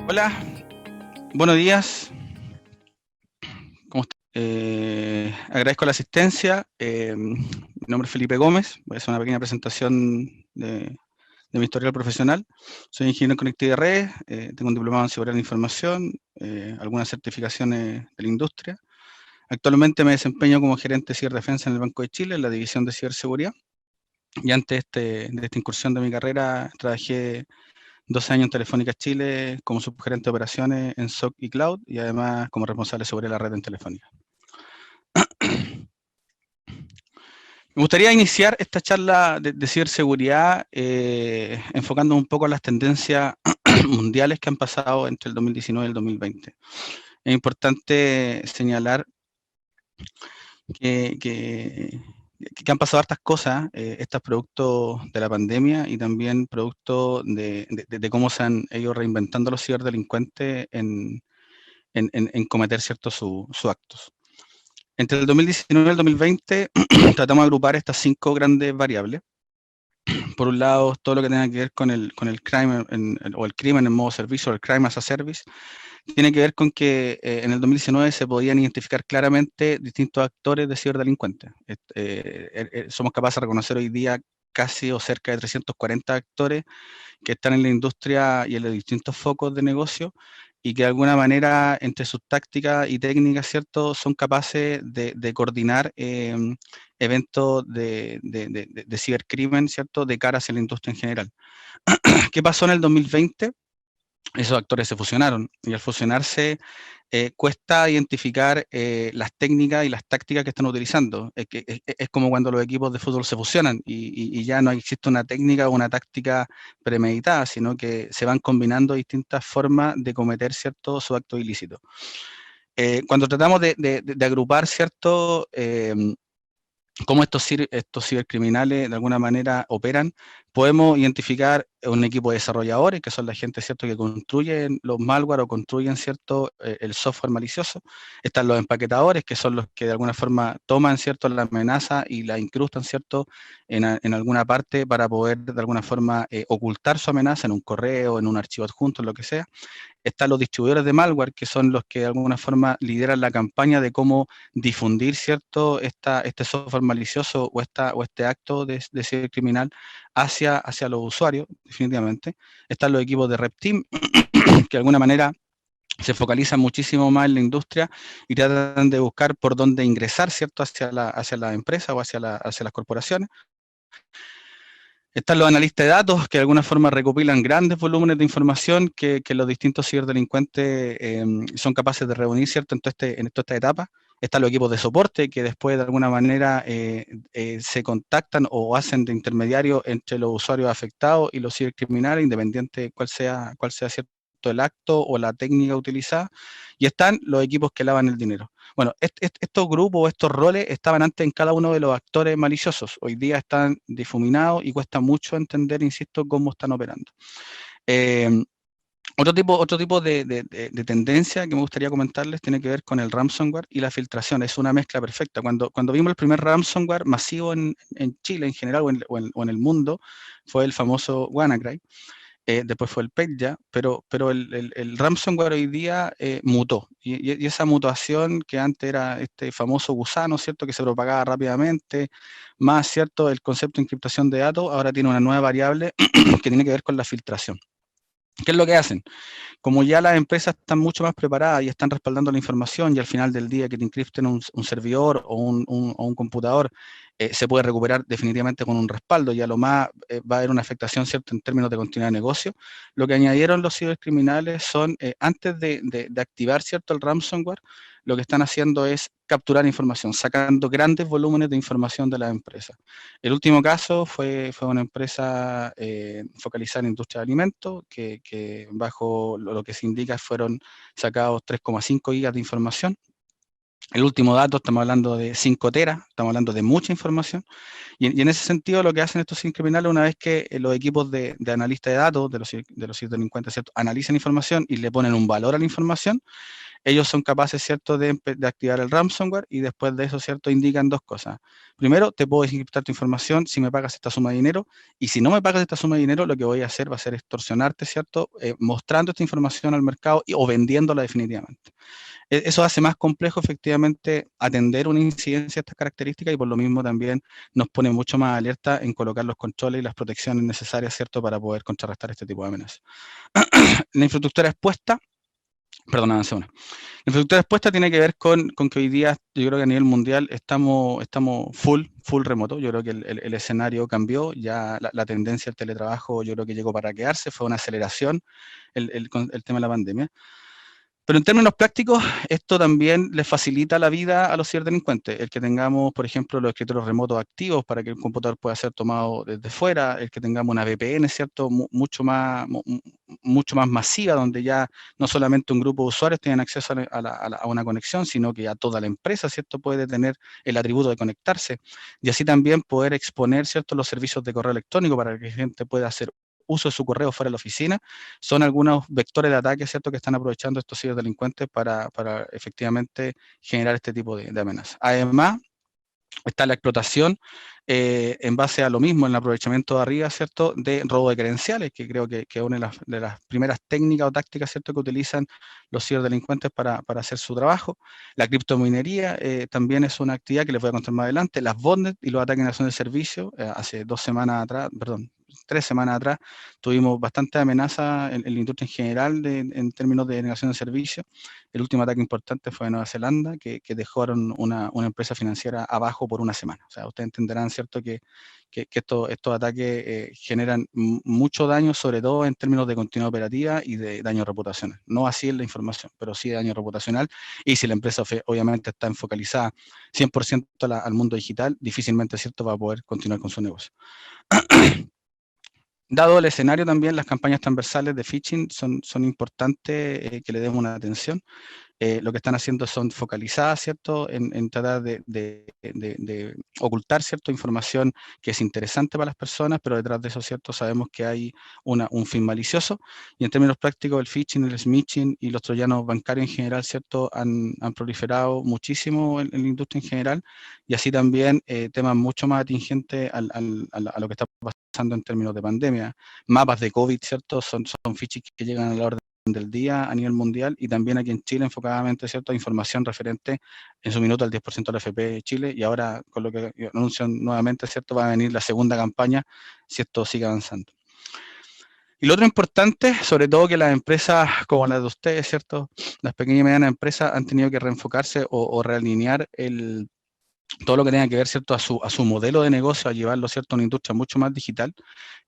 Hola, buenos días. ¿Cómo está? Agradezco la asistencia. Mi nombre es Felipe Gómez. Voy a hacer una pequeña presentación de mi historial profesional. Soy ingeniero en conectividad de redes, tengo un diplomado en seguridad de la información, algunas certificaciones de la industria. Actualmente me desempeño como gerente de ciberdefensa en el Banco de Chile, en la división de ciberseguridad. Y antes de esta incursión de mi carrera, trabajé 12 años en Telefónica Chile como subgerente de operaciones en SOC y Cloud y además como responsable sobre la red en Telefónica. Me gustaría iniciar esta charla de ciberseguridad enfocando un poco en las tendencias mundiales que han pasado entre el 2019 y el 2020. Es importante señalar que, que, que han pasado hartas cosas, estos productos de la pandemia y también producto de cómo se han ido reinventando los ciberdelincuentes en cometer ciertos sus actos. Entre el 2019 y el 2020 tratamos de agrupar estas 5 grandes variables. Por un lado, todo lo que tenga que ver con el crime o el crimen en modo servicio, o el crime as a service, tiene que ver con que en el 2019 se podían identificar claramente distintos actores de ciberdelincuentes. Somos capaces de reconocer hoy día casi o cerca de 340 actores que están en la industria y en los distintos focos de negocio y que de alguna manera entre sus tácticas y técnicas, ¿cierto?, son capaces de coordinar eventos de cibercrimen, ¿cierto?, de cara hacia la industria en general. ¿Qué pasó en el 2020? Esos actores se fusionaron y al fusionarse cuesta identificar las técnicas y las tácticas que están utilizando. Es como cuando los equipos de fútbol se fusionan y ya no existe una técnica o una táctica premeditada, sino que se van combinando distintas formas de cometer ciertos actos ilícitos. Cuando tratamos de agrupar cierto cómo estos cibercriminales de alguna manera operan, podemos identificar un equipo de desarrolladores, que son la gente, ¿cierto?, que construyen los malware o construyen, ¿cierto?, el software malicioso. Están los empaquetadores, que son los que de alguna forma toman, ¿cierto?, la amenaza y la incrustan, ¿cierto?, en alguna parte para poder de alguna forma ocultar su amenaza en un correo, en un archivo adjunto, en lo que sea. Están los distribuidores de malware, que son los que de alguna forma lideran la campaña de cómo difundir, ¿cierto?, este software malicioso o este acto de cibercriminal hacia los usuarios, definitivamente. Están los equipos de Red Team, que de alguna manera se focalizan muchísimo más en la industria y tratan de buscar por dónde ingresar, ¿cierto?, hacia la empresa o hacia las corporaciones. Están los analistas de datos que de alguna forma recopilan grandes volúmenes de información que los distintos ciberdelincuentes son capaces de reunir, ¿cierto?, en toda esta etapa. Están los equipos de soporte que después de alguna manera se contactan o hacen de intermediario entre los usuarios afectados y los cibercriminales, independiente cuál sea cierto el acto o la técnica utilizada. Y están los equipos que lavan el dinero. Bueno, estos grupos, estos roles estaban antes en cada uno de los actores maliciosos. Hoy día están difuminados y cuesta mucho entender, insisto, cómo están operando. Eh, otro tipo de tendencia que me gustaría comentarles tiene que ver con el ransomware y la filtración. Es una mezcla perfecta. Cuando vimos el primer ransomware masivo en Chile en general o en el mundo, fue el famoso WannaCry. Después fue el Petya, pero el ransomware hoy día mutó. Y esa mutación que antes era este famoso gusano, ¿cierto?, que se propagaba rápidamente, más, ¿cierto?, el concepto de encriptación de datos, ahora tiene una nueva variable que tiene que ver con la filtración. ¿Qué es lo que hacen? Como ya las empresas están mucho más preparadas y están respaldando la información y al final del día que te encripten un servidor o un computador, se puede recuperar definitivamente con un respaldo y a lo más va a haber una afectación, ¿cierto?, en términos de continuidad de negocio. Lo que añadieron los cibercriminales son, antes de activar, ¿cierto?, el ransomware, lo que están haciendo es capturar información, sacando grandes volúmenes de información de las empresas. El último caso fue una empresa focalizada en industria de alimentos, que bajo lo que se indica fueron sacados 3,5 gigas de información. El último dato, estamos hablando de 5 teras, estamos hablando de mucha información, y en ese sentido lo que hacen estos criminales, una vez que los equipos de analistas de datos, de los ciberdelincuentes, ¿cierto?, analizan información y le ponen un valor a la información, ellos son capaces, ¿cierto?, de activar el ransomware, y después de eso, ¿cierto?, indican dos cosas. Primero, te puedo encriptar tu información si me pagas esta suma de dinero, y si no me pagas esta suma de dinero, lo que voy a hacer va a ser extorsionarte, ¿cierto?, mostrando esta información al mercado o vendiéndola definitivamente. Eso hace más complejo, efectivamente, atender una incidencia de estas características, y por lo mismo también nos pone mucho más alerta en colocar los controles y las protecciones necesarias, ¿cierto?, para poder contrarrestar este tipo de amenazas. La infraestructura expuesta, perdón, avancé una. La infraestructura expuesta tiene que ver con que hoy día, yo creo que a nivel mundial estamos full remoto. Yo creo que el escenario cambió, ya la tendencia al teletrabajo yo creo que llegó para quedarse, fue una aceleración el tema de la pandemia. Pero en términos prácticos, esto también les facilita la vida a los ciberdelincuentes. El que tengamos, por ejemplo, los escritorios remotos activos para que el computador pueda ser tomado desde fuera, el que tengamos una VPN, ¿cierto?, mucho más masiva, donde ya no solamente un grupo de usuarios tienen acceso a una conexión, sino que ya toda la empresa, ¿cierto?, puede tener el atributo de conectarse, y así también poder exponer, ¿cierto?, los servicios de correo electrónico para que la gente pueda hacer uso de su correo fuera de la oficina. Son algunos vectores de ataque, ¿cierto?, que están aprovechando estos ciberdelincuentes para efectivamente generar este tipo de amenazas. Además, está la explotación en base a lo mismo, en el aprovechamiento de arriba, ¿cierto?, de robo de credenciales, que creo que es una de las primeras técnicas o tácticas, ¿cierto?, que utilizan los ciberdelincuentes para hacer su trabajo. La criptominería también es una actividad que les voy a contar más adelante. Las botnets y los ataques en acción de servicio, hace 3 semanas atrás, tuvimos bastante amenaza en la industria en general en términos de negación de servicio. El último ataque importante fue en Nueva Zelanda, que dejaron una empresa financiera abajo por una semana. O sea, ustedes entenderán, ¿cierto?, que estos ataques generan mucho daño, sobre todo en términos de continuidad operativa y de daño reputacional. No así en la información, pero sí de daño reputacional. Y si la empresa obviamente está enfocalizada 100% al mundo digital, difícilmente, ¿cierto?, va a poder continuar con su negocio. Dado el escenario también, las campañas transversales de phishing son importantes que le demos una atención. Lo que están haciendo son focalizadas, ¿cierto?, en tratar de ocultar, ¿cierto?, información que es interesante para las personas, pero detrás de eso, ¿cierto?, sabemos que hay un fin malicioso, y en términos prácticos el phishing, el smishing y los troyanos bancarios en general, ¿cierto?, han proliferado muchísimo en la industria en general, y así también temas mucho más atingentes a lo que está pasando en términos de pandemia. Mapas de COVID, ¿cierto?, son phishing que llegan a la orden del día a nivel mundial, y también aquí en Chile enfocadamente, ¿cierto?, información referente en su minuto al 10% de la FP de Chile, y ahora con lo que anuncian nuevamente, ¿cierto?, va a venir la segunda campaña si esto sigue avanzando. Y lo otro importante, sobre todo que las empresas como las de ustedes, ¿cierto?, las pequeñas y medianas empresas han tenido que reenfocarse o realinear todo lo que tenga que ver, ¿cierto?, a su modelo de negocio, a llevarlo, ¿cierto?, a una industria mucho más digital.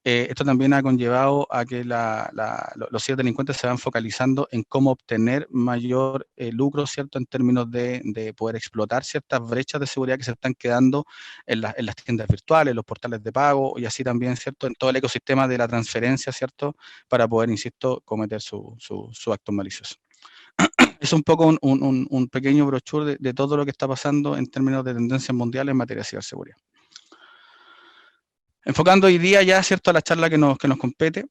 Esto también ha conllevado a que los ciberdelincuentes se van focalizando en cómo obtener mayor lucro, ¿cierto?, en términos de poder explotar ciertas brechas de seguridad que se están quedando en las tiendas virtuales, los portales de pago, y así también, ¿cierto?, en todo el ecosistema de la transferencia, ¿cierto?, para poder, insisto, cometer su acto malicioso. Es un poco un pequeño brochure de todo lo que está pasando en términos de tendencias mundiales en materia de ciberseguridad. Enfocando hoy día ya, ¿cierto?, a la charla que nos compete,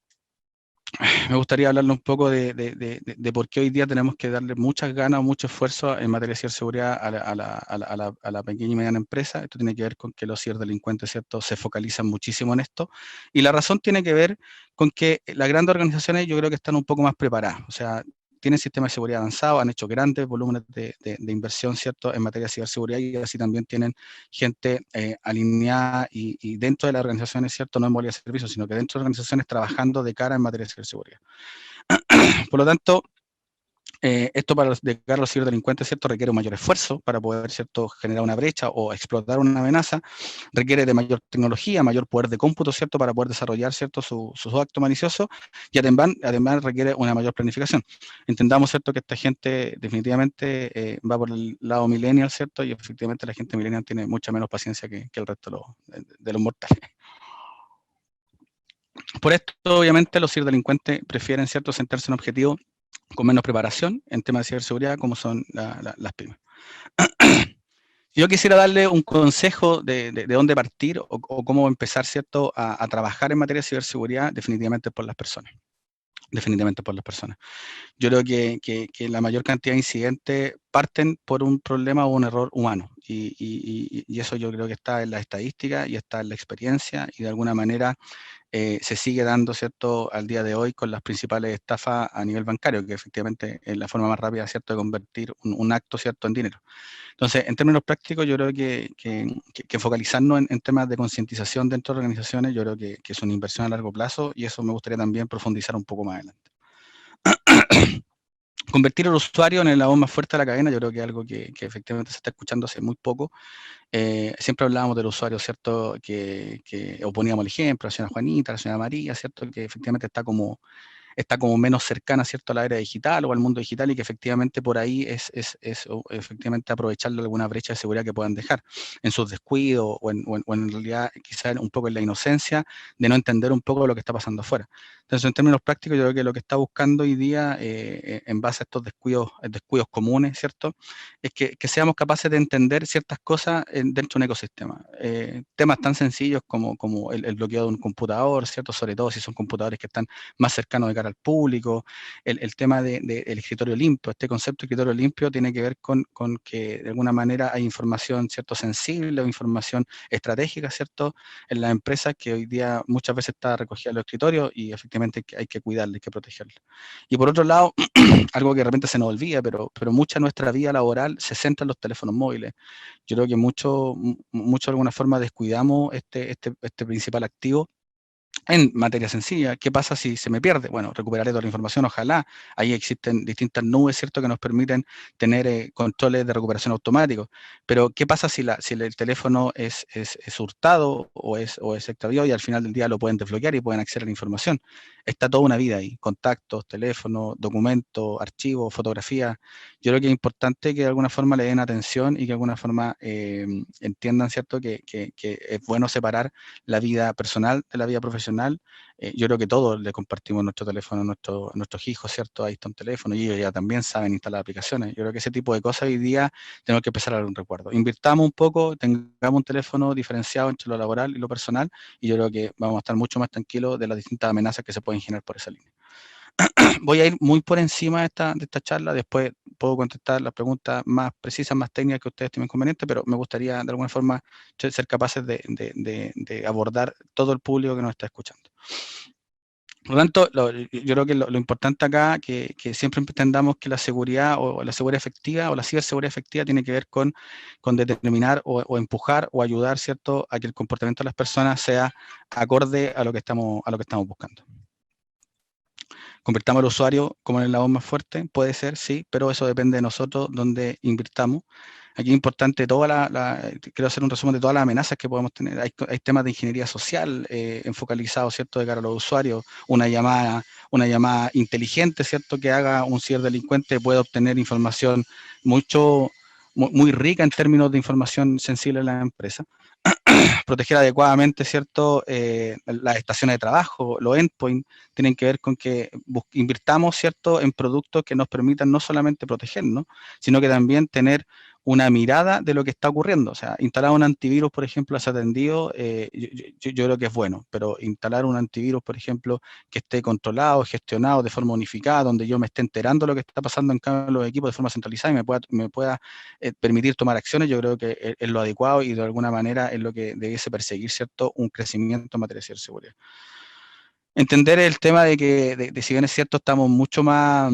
me gustaría hablarle un poco de por qué hoy día tenemos que darle muchas ganas, mucho esfuerzo en materia de ciberseguridad a la pequeña y mediana empresa. Esto tiene que ver con que los ciberdelincuentes, ¿cierto?, se focalizan muchísimo en esto, y la razón tiene que ver con que las grandes organizaciones yo creo que están un poco más preparadas. O sea, tienen sistemas de seguridad avanzados, han hecho grandes volúmenes de inversión, ¿cierto?, en materia de ciberseguridad, y así también tienen gente alineada y dentro de las organizaciones, ¿cierto?, no en modalidad de servicio, sino que dentro de las organizaciones trabajando de cara en materia de ciberseguridad. Por lo tanto, esto para de cara a los ciberdelincuentes, ¿cierto?, requiere un mayor esfuerzo para poder, ¿cierto?, generar una brecha o explotar una amenaza, requiere de mayor tecnología, mayor poder de cómputo, ¿cierto?, para poder desarrollar, ¿cierto?, su acto malicioso, y además requiere una mayor planificación. Entendamos, ¿cierto?, que esta gente definitivamente va por el lado millennial, ¿cierto?, y efectivamente la gente millennial tiene mucha menos paciencia que el resto de los mortales. Por esto, obviamente, los ciberdelincuentes prefieren, ¿cierto?, centrarse en objetivos con menos preparación en temas de ciberseguridad, como son las pymes. Yo quisiera darle un consejo de dónde partir o cómo empezar, ¿cierto?, a trabajar en materia de ciberseguridad, definitivamente por las personas. Definitivamente por las personas. Yo creo que la mayor cantidad de incidentes parten por un problema o un error humano. Y eso yo creo que está en la estadística y está en la experiencia y de alguna manera se sigue dando, ¿cierto?, al día de hoy con las principales estafas a nivel bancario, que efectivamente es la forma más rápida, ¿cierto?, de convertir un acto, ¿cierto?, en dinero. Entonces, en términos prácticos, yo creo que focalizarnos en temas de concientización dentro de organizaciones, yo creo que es una inversión a largo plazo y eso me gustaría también profundizar un poco más adelante. Convertir al usuario en el eslabón más fuerte de la cadena, yo creo que es algo que efectivamente se está escuchando hace muy poco. Siempre hablábamos del usuario, ¿cierto?, que oponíamos el ejemplo, la señora Juanita, la señora María, ¿cierto?, que efectivamente está como menos cercana, ¿cierto?, a la era digital o al mundo digital y que efectivamente por ahí es efectivamente aprovecharle alguna brecha de seguridad que puedan dejar en sus descuidos o en realidad quizás un poco en la inocencia de no entender un poco lo que está pasando afuera. Entonces, en términos prácticos, yo creo que lo que está buscando hoy día, en base a estos descuidos comunes, ¿cierto?, es que seamos capaces de entender ciertas cosas dentro de un ecosistema. Temas tan sencillos como el bloqueo de un computador, ¿cierto?, sobre todo si son computadores que están más cercano de cara al público, el tema del escritorio limpio. Este concepto de escritorio limpio tiene que ver con que de alguna manera hay información, ¿cierto?, sensible o información estratégica, ¿cierto?, en las empresas que hoy día muchas veces está recogida en los escritorios y efectivamente hay que cuidarla, hay que protegerla. Y por otro lado, algo que de repente se nos olvida, pero mucha de nuestra vida laboral se centra en los teléfonos móviles. Yo creo que mucho de alguna forma descuidamos este principal activo en materia sencilla. ¿Qué pasa si se me pierde? Bueno, recuperaré toda la información, ojalá. Ahí existen distintas nubes, ¿cierto?, que nos permiten tener controles de recuperación automáticos. Pero, ¿qué pasa si el teléfono es hurtado o es extraviado y al final del día lo pueden desbloquear y pueden acceder a la información? Está toda una vida ahí, contactos, teléfonos, documentos, archivos, fotografías. Yo creo que es importante que de alguna forma le den atención y que de alguna forma entiendan, ¿cierto?, que es bueno separar la vida personal de la vida profesional. Yo creo que todos le compartimos nuestro teléfono a nuestros hijos, ¿cierto? Ahí está un teléfono y ellos ya también saben instalar aplicaciones. Yo creo que ese tipo de cosas hoy día tenemos que empezar a dar un recuerdo. Invirtamos un poco, tengamos un teléfono diferenciado entre lo laboral y lo personal y yo creo que vamos a estar mucho más tranquilos de las distintas amenazas que se pueden generar por esa línea. Voy a ir muy por encima de esta charla, después puedo contestar las preguntas más precisas, más técnicas que ustedes tienen conveniente, pero me gustaría de alguna forma ser capaces de abordar todo el público que nos está escuchando. Por lo tanto, yo creo que lo importante acá, que siempre entendamos que la seguridad o la seguridad efectiva o la ciberseguridad efectiva tiene que ver con determinar o empujar o ayudar, ¿cierto?, a que el comportamiento de las personas sea acorde a lo que estamos buscando. Convirtamos al usuario como en el eslabón más fuerte, puede ser, sí, pero eso depende de nosotros, donde invirtamos. Aquí es importante quiero hacer un resumen de todas las amenazas que podemos tener. Hay temas de ingeniería social enfocalizados, ¿cierto?, de cara a los usuarios. Una llamada inteligente, ¿cierto?, que haga un ciberdelincuente puede obtener información muy rica en términos de información sensible a la empresa. Proteger adecuadamente, ¿cierto?, las estaciones de trabajo, los endpoints, tienen que ver con que invirtamos, ¿cierto?, en productos que nos permitan no solamente protegernos, sino que también tener una mirada de lo que está ocurriendo. O sea, instalar un antivirus, por ejemplo, hacia atendido, yo creo que es bueno, pero instalar un antivirus, por ejemplo, que esté controlado, gestionado de forma unificada, donde yo me esté enterando de lo que está pasando en cada uno de los equipos de forma centralizada y me pueda permitir tomar acciones, yo creo que es lo adecuado y de alguna manera es lo que debiese perseguir, ¿cierto?, un crecimiento en materia de ciberseguridad. Entender el tema de si bien es cierto, estamos mucho más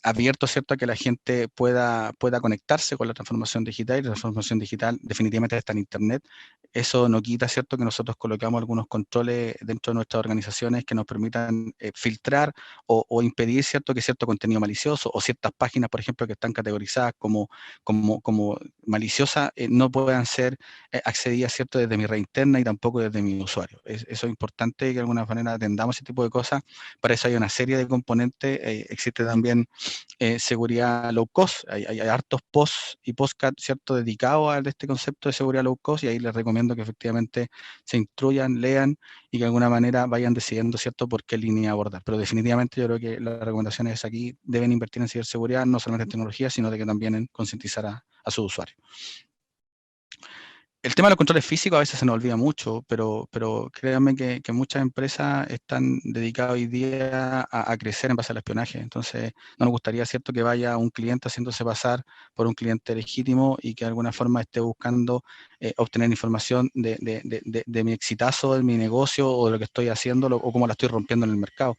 abiertos, ¿cierto?, a que la gente pueda conectarse con la transformación digital, y la transformación digital definitivamente está en Internet. Eso no quita, ¿cierto?, que nosotros colocamos algunos controles dentro de nuestras organizaciones que nos permitan filtrar o impedir, ¿cierto?, que cierto contenido malicioso o ciertas páginas, por ejemplo, que están categorizadas como maliciosas, no puedan ser accedidas, ¿cierto?, desde mi red interna y tampoco desde mi usuario. Eso es importante que de alguna manera atendamos ese tipo de cosas. Para eso hay una serie de componentes. Existe también seguridad low cost. Hay hartos posts y postcards, ¿cierto?, dedicados a este concepto de seguridad low cost y ahí les recomiendo que efectivamente se instruyan, lean y que de alguna manera vayan decidiendo, ¿cierto?, por qué línea abordar. Pero definitivamente yo creo que las recomendaciones aquí deben invertir en ciberseguridad, no solamente en tecnología, sino de que también en concientizar sus usuarios. El tema de los controles físicos a veces se nos olvida mucho, pero créanme que muchas empresas están dedicadas hoy día a crecer en base al espionaje. Entonces, no nos gustaría, ¿cierto?, que vaya un cliente haciéndose pasar por un cliente legítimo y que de alguna forma esté buscando obtener información de mi exitazo, de mi negocio o de lo que estoy haciendo o cómo la estoy rompiendo en el mercado.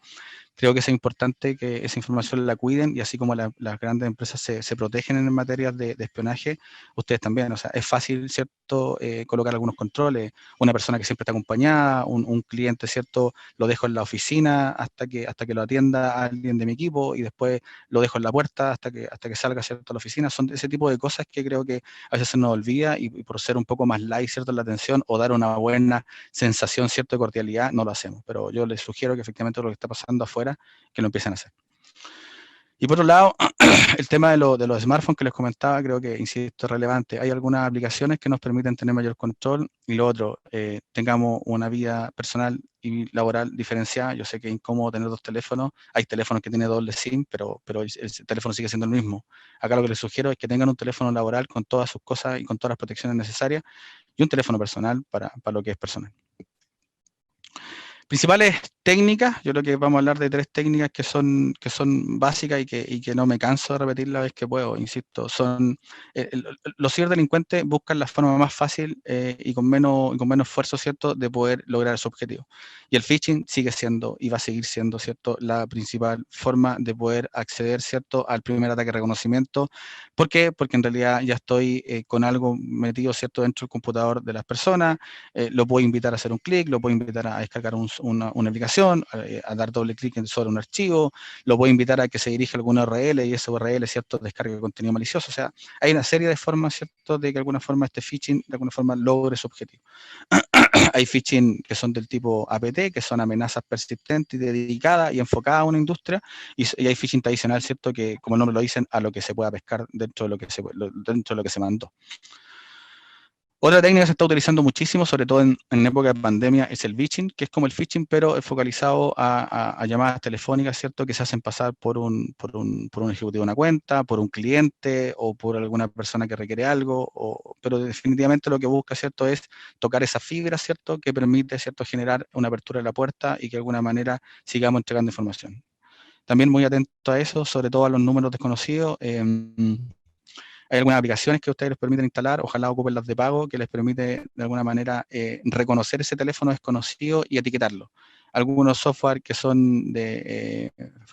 Creo que es importante que esa información la cuiden y así como las grandes empresas se protegen en materia de espionaje, ustedes también. O sea, es fácil, ¿cierto?, colocar algunos controles. Una persona que siempre está acompañada, un cliente, ¿cierto?, lo dejo en la oficina hasta que lo atienda alguien de mi equipo y después lo dejo en la puerta hasta que salga, ¿cierto?, a la oficina. Son ese tipo de cosas que creo que a veces se nos olvida y por ser un poco más light, ¿cierto?, en la atención o dar una buena sensación, ¿cierto?, de cordialidad, no lo hacemos. Pero yo les sugiero que efectivamente lo que está pasando afuera que lo empiecen a hacer. Y por otro lado, el tema de los smartphones que les comentaba, creo que, insisto, es relevante. Hay algunas aplicaciones que nos permiten tener mayor control y lo otro, tengamos una vida personal y laboral diferenciada. Yo sé que es incómodo tener dos teléfonos. Hay teléfonos que tienen doble SIM, pero el teléfono sigue siendo el mismo. Acá lo que les sugiero es que tengan un teléfono laboral con todas sus cosas y con todas las protecciones necesarias y un teléfono personal para lo que es personal. Principales técnicas, yo creo que vamos a hablar de tres técnicas que son básicas y que no me canso de repetir la vez que puedo, insisto, son los ciberdelincuentes buscan la forma más fácil y con menos esfuerzo, ¿cierto?, de poder lograr su objetivo. Y el phishing sigue siendo y va a seguir siendo, ¿cierto?, la principal forma de poder acceder, ¿cierto?, al primer ataque de reconocimiento. ¿Por qué? Porque en realidad ya estoy con algo metido, ¿cierto?, dentro del computador de las personas, lo puedo invitar a hacer un clic, lo puedo invitar a descargar una aplicación, a dar doble clic sobre un archivo, lo puedo invitar a que se dirija a alguna URL y esa URL, ¿cierto?, descargue contenido malicioso. O sea, hay una serie de formas, ¿cierto?, de que de alguna forma este phishing, de alguna forma, logre su objetivo. Hay phishing que son del tipo APT, que son amenazas persistentes y dedicadas y enfocadas a una industria, y hay phishing tradicional, ¿cierto?, que, como el nombre lo dicen, a lo que se pueda pescar dentro de lo que se mandó. Otra técnica que se está utilizando muchísimo, sobre todo en época de pandemia, es el phishing, que es como el phishing, pero focalizado a llamadas telefónicas, ¿cierto?, que se hacen pasar por un ejecutivo de una cuenta, por un cliente o por alguna persona que requiere algo, pero definitivamente lo que busca, ¿cierto?, es tocar esa fibra, ¿cierto?, que permite, ¿cierto?, generar una apertura de la puerta y que de alguna manera sigamos entregando información. También muy atento a eso, sobre todo a los números desconocidos. Hay algunas aplicaciones que ustedes les permiten instalar, ojalá ocupen las de pago, que les permite de alguna manera reconocer ese teléfono desconocido y etiquetarlo. Algunos software que son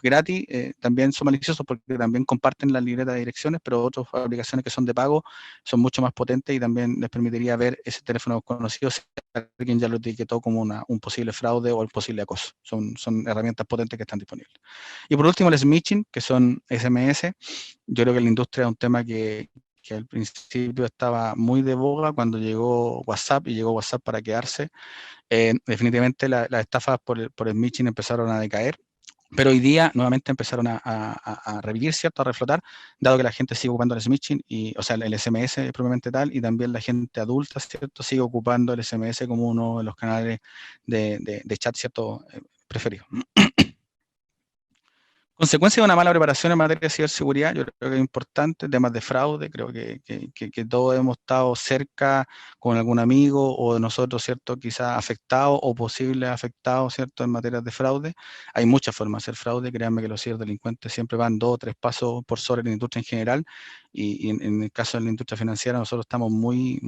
gratis también son maliciosos porque también comparten la libreta de direcciones, pero otras aplicaciones que son de pago son mucho más potentes y también les permitiría ver ese teléfono desconocido si alguien ya lo etiquetó como un posible fraude o un posible acoso. Son herramientas potentes que están disponibles. Y por último, el smishing, que son SMS. Yo creo que la industria es un tema que al principio estaba muy de boga cuando llegó WhatsApp y llegó WhatsApp para quedarse. Definitivamente las estafas por el smishing empezaron a decaer, pero hoy día nuevamente empezaron a revivir, ¿cierto?, a reflotar, dado que la gente sigue ocupando el smishing, o sea, el SMS propiamente tal, y también la gente adulta, ¿cierto?, sigue ocupando el SMS como uno de los canales de chat, ¿cierto?, preferidos. Consecuencia de una mala preparación en materia de ciberseguridad, yo creo que es importante, temas de fraude, creo que todos hemos estado cerca con algún amigo o de nosotros, ¿cierto?, quizás afectados o posibles afectados, ¿cierto?, en materia de fraude. Hay muchas formas de hacer fraude, créanme que los ciberdelincuentes siempre van 2 o 3 pasos por sobre la industria en general, y en el caso de la industria financiera nosotros estamos muy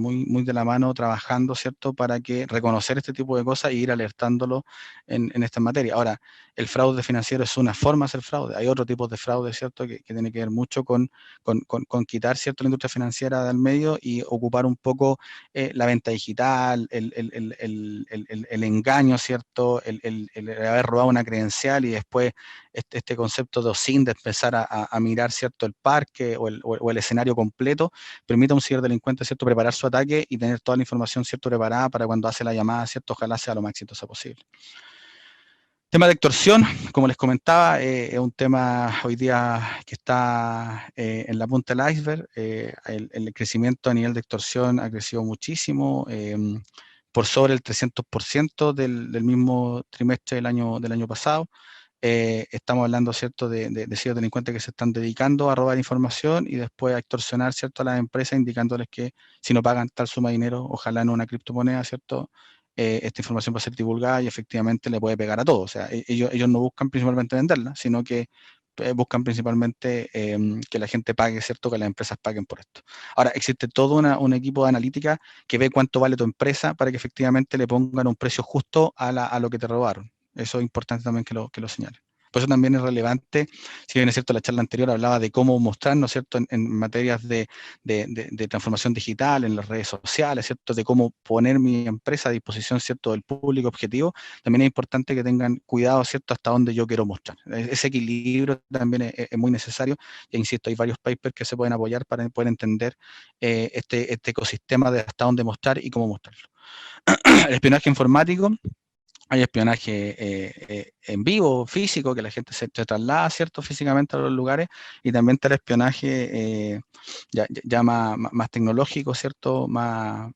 de la mano trabajando, ¿cierto?, para que reconocer este tipo de cosas e ir alertándolo en esta materia. Ahora, el fraude financiero es una forma de hacer fraude. Hay otro tipo de fraude, ¿cierto?, que tiene que ver mucho con quitar, ¿cierto?, la industria financiera del medio y ocupar un poco la venta digital, el engaño, ¿cierto?, el haber robado una credencial y después este concepto de OSINT, de empezar a mirar, ¿cierto?, el parque o el escenario completo, permite a un ciberdelincuente, ¿cierto?, preparar su ataque y tener toda la información, ¿cierto?, preparada para cuando hace la llamada, ¿cierto?, ojalá sea lo más exitosa posible. Tema de extorsión, como les comentaba, es un tema hoy día que está en la punta del iceberg. El crecimiento a nivel de extorsión ha crecido muchísimo, por sobre el 300% del mismo trimestre del año pasado. estamos hablando, ¿cierto?, de ciberdelincuentes que se están dedicando a robar información y después a extorsionar, ¿cierto?, a las empresas indicándoles que si no pagan tal suma de dinero, ojalá en una criptomoneda, ¿cierto?, esta información va a ser divulgada y efectivamente le puede pegar a todos. O sea, ellos no buscan principalmente venderla, sino que buscan principalmente que la gente pague, ¿cierto?, que las empresas paguen por esto. Ahora, existe todo un equipo de analítica que ve cuánto vale tu empresa para que efectivamente le pongan un precio justo a lo que te robaron. Eso es importante también que lo señale. Por eso también es relevante, si bien es cierto, la charla anterior hablaba de cómo mostrar, ¿no es cierto?, en materias de transformación digital, en las redes sociales, ¿cierto?, de cómo poner mi empresa a disposición, ¿cierto?, del público objetivo, también es importante que tengan cuidado, ¿cierto?, hasta dónde yo quiero mostrar. Ese equilibrio también es muy necesario, e insisto, hay varios papers que se pueden apoyar para poder entender este ecosistema de hasta dónde mostrar y cómo mostrarlo. El espionaje informático. Hay espionaje en vivo, físico, que la gente se traslada, ¿cierto?, físicamente a los lugares, y también está el espionaje ya más tecnológico, ¿cierto?, más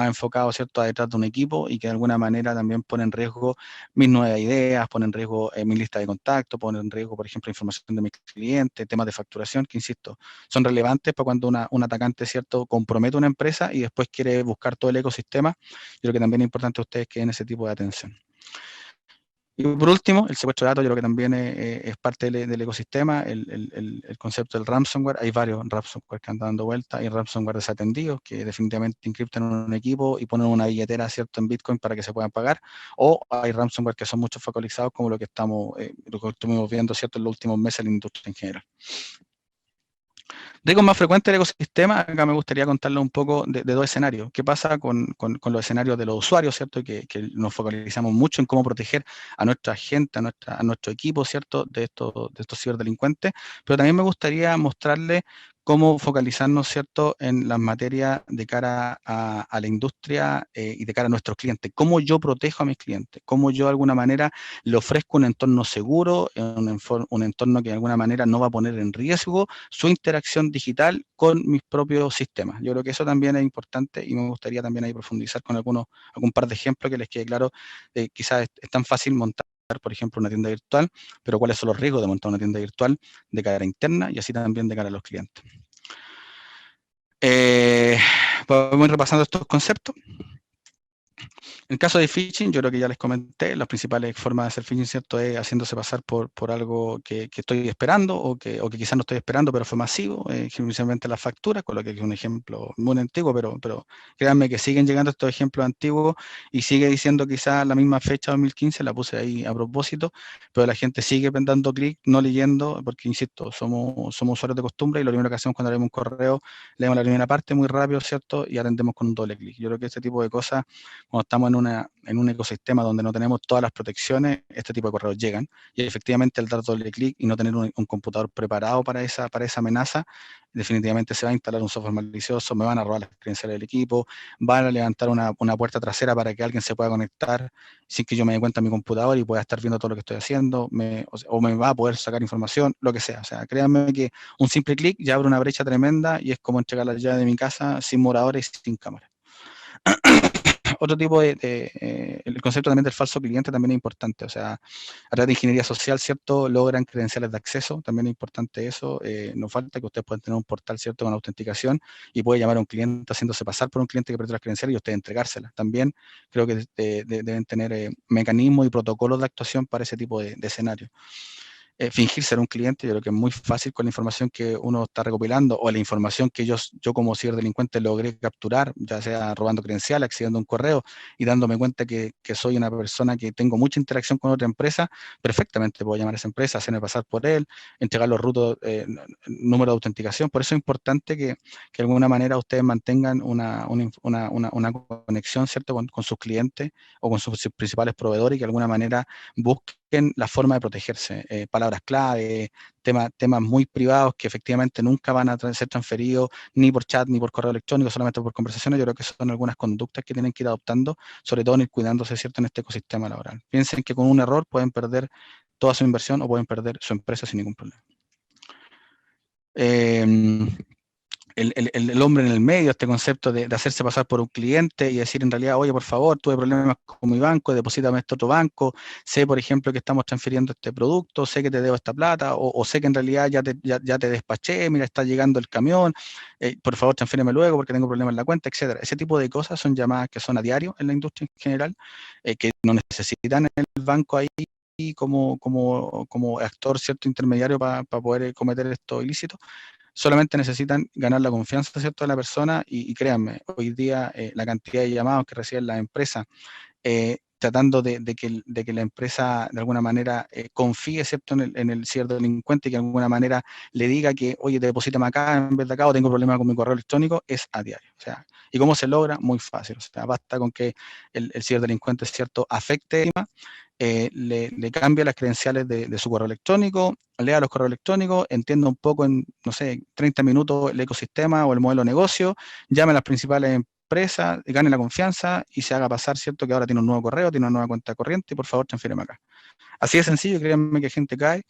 enfocado, ¿cierto?, a detrás de un equipo y que de alguna manera también pone en riesgo mis nuevas ideas, pone en riesgo mi lista de contactos, pone en riesgo, por ejemplo, información de mis clientes, temas de facturación, que insisto, son relevantes para cuando un atacante, ¿cierto?, compromete una empresa y después quiere buscar todo el ecosistema. Yo creo que también es importante a ustedes que den ese tipo de atención. Y por último, el secuestro de datos, yo creo que también es parte del ecosistema, el concepto del ransomware. Hay varios ransomware que andan dando vuelta, hay ransomware desatendidos que definitivamente encriptan un equipo y ponen una billetera, ¿cierto?, en Bitcoin para que se puedan pagar, o hay ransomware que son mucho focalizados como lo que estuvimos viendo, ¿cierto?, en los últimos meses en la industria en general. Digo, más frecuente el ecosistema, acá me gustaría contarles un poco de dos escenarios. ¿Qué pasa con los escenarios de los usuarios, ¿cierto? Que nos focalizamos mucho en cómo proteger a nuestra gente, a nuestro equipo, ¿cierto?, de estos ciberdelincuentes, pero también me gustaría mostrarles cómo focalizarnos, ¿cierto?, en las materias de cara a la industria y de cara a nuestros clientes. Cómo yo protejo a mis clientes, cómo yo de alguna manera le ofrezco un entorno seguro, un entorno que de alguna manera no va a poner en riesgo su interacción digital con mis propios sistemas. Yo creo que eso también es importante y me gustaría también ahí profundizar con algún par de ejemplos que les quede claro. Quizás es tan fácil montar, por ejemplo, una tienda virtual, pero cuáles son los riesgos de montar una tienda virtual de cara interna y así también de cara a los clientes. Vamos repasando estos conceptos. En el caso de phishing, yo creo que ya les comenté, las principales formas de hacer phishing, ¿cierto?, es haciéndose pasar por algo que estoy esperando o que quizás no estoy esperando, pero fue masivo, generalmente las facturas, con lo que es un ejemplo muy antiguo, pero créanme que siguen llegando estos ejemplos antiguos y sigue diciendo quizás la misma fecha 2015, la puse ahí a propósito, pero la gente sigue dando clic, no leyendo, porque insisto, somos usuarios de costumbre y lo primero que hacemos cuando leemos un correo, leemos la primera parte muy rápido, ¿cierto?, y atendemos con un doble clic. Yo creo que este tipo de cosas, cuando estamos en un ecosistema donde no tenemos todas las protecciones, este tipo de correos llegan. Y efectivamente, al dar doble clic y no tener un computador preparado para esa amenaza, definitivamente se va a instalar un software malicioso, me van a robar las credenciales del equipo, van a levantar una puerta trasera para que alguien se pueda conectar sin que yo me dé cuenta en mi computador y pueda estar viendo todo lo que estoy haciendo, o me va a poder sacar información, lo que sea. O sea, créanme que un simple clic ya abre una brecha tremenda y es como entregar la llave de mi casa sin moradores y sin cámara. Otro tipo el concepto también del falso cliente también es importante, o sea, a través de ingeniería social, ¿cierto?, logran credenciales de acceso, también es importante eso, no falta que ustedes puedan tener un portal, ¿cierto?, con autenticación y puede llamar a un cliente haciéndose pasar por un cliente que perdió las credenciales y ustedes entregárselas. También creo que deben tener mecanismos y protocolos de actuación para ese tipo de escenarios. Fingir ser un cliente, yo creo que es muy fácil con la información que uno está recopilando o la información que yo como ciberdelincuente logré capturar, ya sea robando credenciales, accediendo a un correo y dándome cuenta que soy una persona que tengo mucha interacción con otra empresa, perfectamente puedo llamar a esa empresa, hacerme pasar por él, entregar los rutos, número de autenticación. Por eso es importante que de alguna manera ustedes mantengan una conexión, ¿cierto?, con sus clientes o con sus principales proveedores y que de alguna manera busquen la forma de protegerse, palabras clave, temas muy privados que efectivamente nunca van a ser transferidos ni por chat ni por correo electrónico, solamente por conversaciones. Yo creo que son algunas conductas que tienen que ir adoptando, sobre todo en ir cuidándose, ¿cierto?, en este ecosistema laboral. Piensen que con un error pueden perder toda su inversión o pueden perder su empresa sin ningún problema. el hombre en el medio, este concepto de hacerse pasar por un cliente y decir en realidad, oye, por favor, tuve problemas con mi banco, deposítame este otro banco, sé, por ejemplo, que estamos transfiriendo este producto, sé que te debo esta plata, o sé que en realidad ya te despaché, mira, está llegando el camión, por favor, transfíreme luego porque tengo problemas en la cuenta, etcétera. Ese tipo de cosas son llamadas que son a diario en la industria en general, que no necesitan el banco ahí como actor, cierto, intermediario para poder cometer estos ilícitos. Solamente necesitan ganar la confianza, ¿cierto?, de la persona y créanme, hoy día la cantidad de llamados que reciben las empresas tratando de que la empresa de alguna manera confíe, ¿cierto?, en el ciberdelincuente y que de alguna manera le diga que, oye, deposítame acá en vez de acá o tengo problemas con mi correo electrónico, es a diario. O sea, ¿y cómo se logra? Muy fácil. O sea, basta con que el ciberdelincuente, ¿cierto?, afecte le cambia las credenciales de su correo electrónico, lea los correos electrónicos, entienda un poco en, no sé, 30 minutos el ecosistema o el modelo de negocio, llame a las principales empresas, gane la confianza y se haga pasar, ¿cierto?, que ahora tiene un nuevo correo, tiene una nueva cuenta corriente y por favor transfíreme acá. Así de sencillo, créanme que gente cae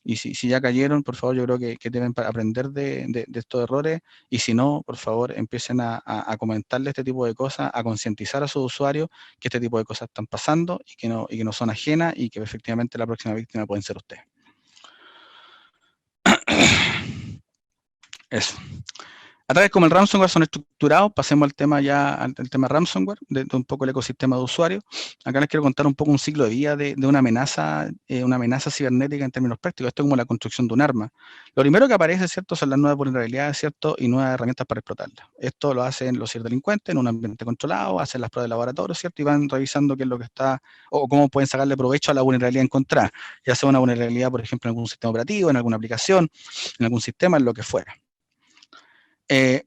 y si ya cayeron, por favor, yo creo que deben aprender de estos errores y si no, por favor, empiecen a comentarle este tipo de cosas, a concientizar a sus usuarios que este tipo de cosas están pasando y que no son ajenas y que efectivamente la próxima víctima pueden ser ustedes. Eso. Ataques como el ransomware son estructurados, pasemos al tema ya, al tema ransomware, de un poco el ecosistema de usuarios. Acá les quiero contar un poco un ciclo de vida de una amenaza cibernética en términos prácticos. Esto es como la construcción de un arma. Lo primero que aparece, ¿cierto?, son las nuevas vulnerabilidades, ¿cierto?, y nuevas herramientas para explotarlas. Esto lo hacen los ciberdelincuentes en un ambiente controlado, hacen las pruebas de laboratorio, ¿cierto?, y van revisando qué es lo que está, o cómo pueden sacarle provecho a la vulnerabilidad encontrada, ya sea una vulnerabilidad, por ejemplo, en algún sistema operativo, en alguna aplicación, en algún sistema, en lo que fuera.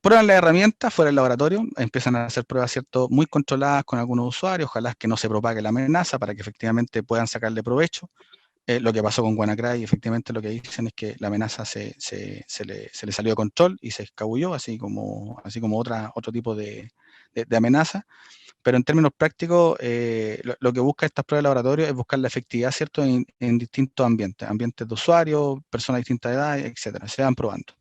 Prueban la herramienta fuera del laboratorio, empiezan a hacer pruebas, ¿cierto?, muy controladas con algunos usuarios, ojalá que no se propague la amenaza para que efectivamente puedan sacarle provecho. Lo que pasó con WannaCry, efectivamente lo que dicen es que la amenaza se le salió de control y se escabulló, así como otro tipo de amenaza. Pero en términos prácticos, lo que busca estas pruebas de laboratorio es buscar la efectividad, ¿cierto?, en distintos ambientes de usuarios, personas de distintas edades, etcétera. Se van probando.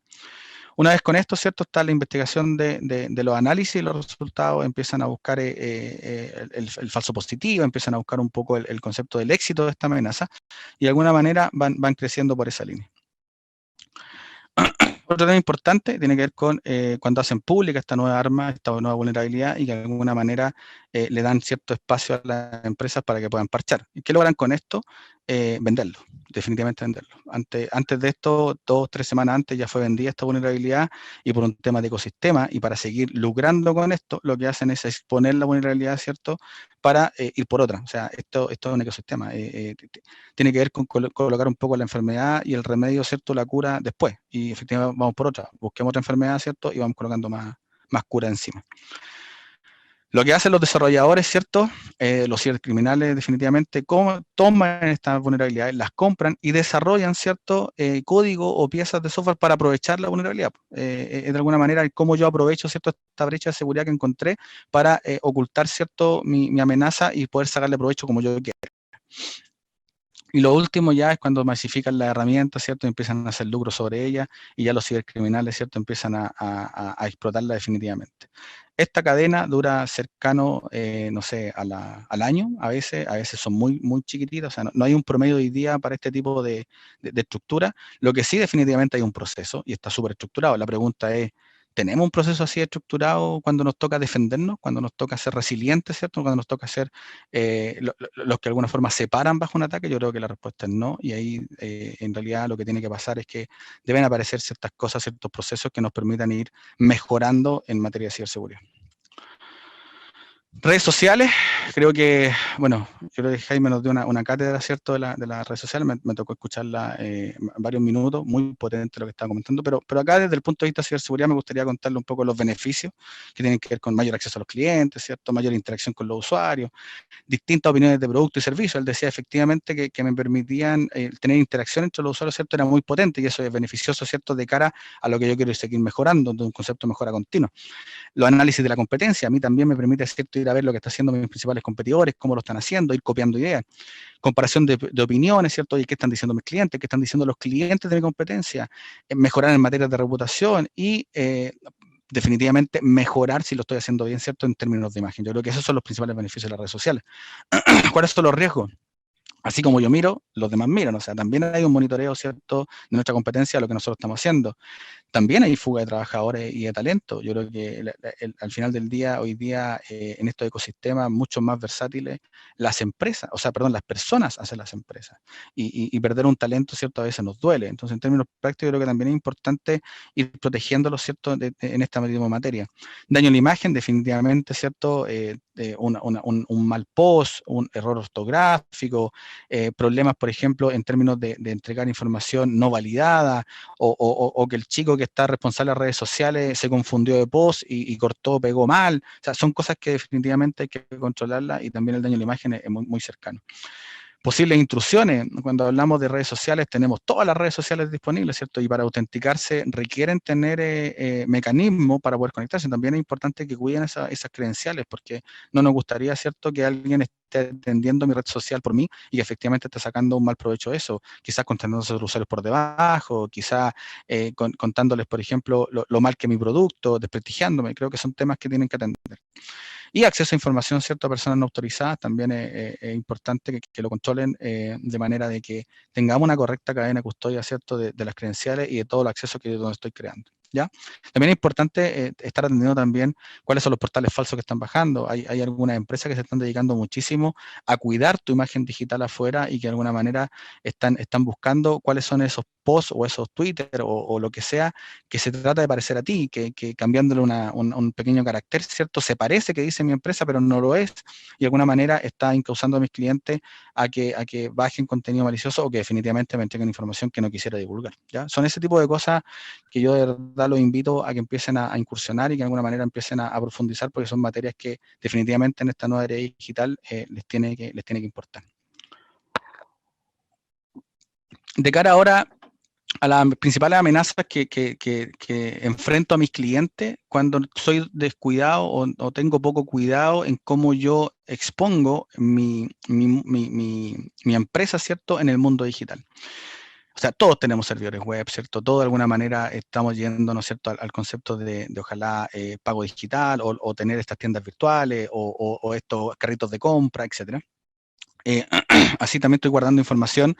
Una vez con esto, ¿cierto?, está la investigación de los análisis y los resultados, empiezan a buscar el falso positivo, empiezan a buscar un poco el concepto del éxito de esta amenaza y de alguna manera van creciendo por esa línea. Otro tema importante tiene que ver con cuando hacen pública esta nueva arma, esta nueva vulnerabilidad y que de alguna manera le dan cierto espacio a las empresas para que puedan parchar. ¿Y qué logran con esto? Venderlo, definitivamente venderlo. Antes de esto, 2 o 3 semanas antes ya fue vendida esta vulnerabilidad y por un tema de ecosistema y para seguir lucrando con esto, lo que hacen es exponer la vulnerabilidad, ¿cierto?, para ir por otra. O sea, esto es un ecosistema. Tiene que ver con colocar un poco la enfermedad y el remedio, ¿cierto?, la cura después. Y efectivamente vamos por otra. Busquemos otra enfermedad, ¿cierto?, y vamos colocando más cura encima. Lo que hacen los desarrolladores, ¿cierto?, los cibercriminales definitivamente toman estas vulnerabilidades, las compran y desarrollan, ¿cierto?, código o piezas de software para aprovechar la vulnerabilidad. De alguna manera, cómo yo aprovecho, ¿cierto?, esta brecha de seguridad que encontré para ocultar, ¿cierto?, mi amenaza y poder sacarle provecho como yo quiera. Y lo último ya es cuando masifican las herramientas, ¿cierto? Y empiezan a hacer lucro sobre ellas y ya los cibercriminales, ¿cierto? Empiezan a explotarla definitivamente. Esta cadena dura cercano, no sé, al año, a veces son muy chiquititas, o sea, no hay un promedio hoy día para este tipo de estructura. Lo que sí definitivamente hay un proceso y está súper estructurado. La pregunta es, ¿tenemos un proceso así estructurado cuando nos toca defendernos, cuando nos toca ser resilientes, ¿cierto? Cuando nos toca ser los que de alguna forma se paran bajo un ataque? Yo creo que la respuesta es no, y ahí en realidad lo que tiene que pasar es que deben aparecer ciertas cosas, ciertos procesos que nos permitan ir mejorando en materia de ciberseguridad. Redes sociales, creo que, bueno, yo creo que Jaime nos dio una cátedra, ¿cierto?, de las redes sociales, me tocó escucharla varios minutos, muy potente lo que estaba comentando, pero acá desde el punto de vista de ciberseguridad me gustaría contarle un poco los beneficios que tienen que ver con mayor acceso a los clientes, ¿cierto?, mayor interacción con los usuarios, distintas opiniones de producto y servicio. Él decía efectivamente que me permitían tener interacción entre los usuarios, ¿cierto? Era muy potente y eso es beneficioso, ¿cierto?, de cara a lo que yo quiero seguir mejorando, de un concepto de mejora continua. Los análisis de la competencia, a mí también me permite, ¿cierto?, ir a ver lo que están haciendo mis principales competidores, cómo lo están haciendo, ir copiando ideas. Comparación de opiniones, ¿cierto? ¿Y qué están diciendo mis clientes? ¿Qué están diciendo los clientes de mi competencia? Mejorar en materia de reputación y definitivamente mejorar si lo estoy haciendo bien, ¿cierto? En términos de imagen. Yo creo que esos son los principales beneficios de las redes sociales. ¿Cuáles son los riesgos? Así como yo miro, los demás miran. O sea, también hay un monitoreo, ¿cierto?, de nuestra competencia, de lo que nosotros estamos haciendo. También hay fuga de trabajadores y de talento. Yo creo que al final del día, hoy día, en estos ecosistemas mucho más versátiles, las empresas, o sea, perdón, las personas hacen las empresas. Y perder un talento, ¿cierto?, a veces nos duele. Entonces, en términos prácticos, yo creo que también es importante ir protegiéndolo, ¿cierto?, en esta misma materia. Daño en la imagen, definitivamente, ¿cierto?, un mal post, un error ortográfico, problemas, por ejemplo, en términos de entregar información no validada, o que el chico que está responsable de las redes sociales se confundió de post y cortó, pegó mal. O sea, son cosas que definitivamente hay que controlarlas, y también el daño a la imagen es muy, muy cercano. Posibles intrusiones. Cuando hablamos de redes sociales, tenemos todas las redes sociales disponibles, ¿cierto? Y para autenticarse requieren tener mecanismos para poder conectarse. También es importante que cuiden esas credenciales, porque no nos gustaría, ¿cierto?, que alguien esté atendiendo mi red social por mí y que efectivamente esté sacando un mal provecho de eso, quizás contándose a los usuarios por debajo, quizás contándoles, por ejemplo, lo mal que mi producto, desprestigiándome. Creo que son temas que tienen que atender. Y acceso a información, ¿cierto?, a personas no autorizadas, también es importante que lo controlen, de manera de que tengamos una correcta cadena de custodia, ¿cierto?, de las credenciales y de todo el acceso que yo estoy creando. ¿Ya? También es importante estar atendiendo también cuáles son los portales falsos que están bajando. Hay algunas empresas que se están dedicando muchísimo a cuidar tu imagen digital afuera, y que de alguna manera están buscando cuáles son esos posts o esos Twitter o lo que sea que se trata de parecer a ti, que cambiándole un pequeño carácter, ¿cierto?, se parece que dice mi empresa, pero no lo es, y de alguna manera está incausando a mis clientes a que bajen contenido malicioso, o que definitivamente me entreguen información que no quisiera divulgar. ¿Ya? Son ese tipo de cosas que yo de verdad los invito a que empiecen a incursionar y que de alguna manera empiecen a profundizar, porque son materias que definitivamente en esta nueva era digital les tiene que importar. De cara ahora a las principales amenazas que enfrento a mis clientes cuando soy descuidado o tengo poco cuidado en cómo yo expongo mi empresa, ¿cierto?, en el mundo digital. O sea, todos tenemos servidores web, ¿cierto? Todos de alguna manera estamos yendo, ¿no es cierto?, al concepto de ojalá pago digital, o tener estas tiendas virtuales, o estos carritos de compra, etcétera. Así también estoy guardando información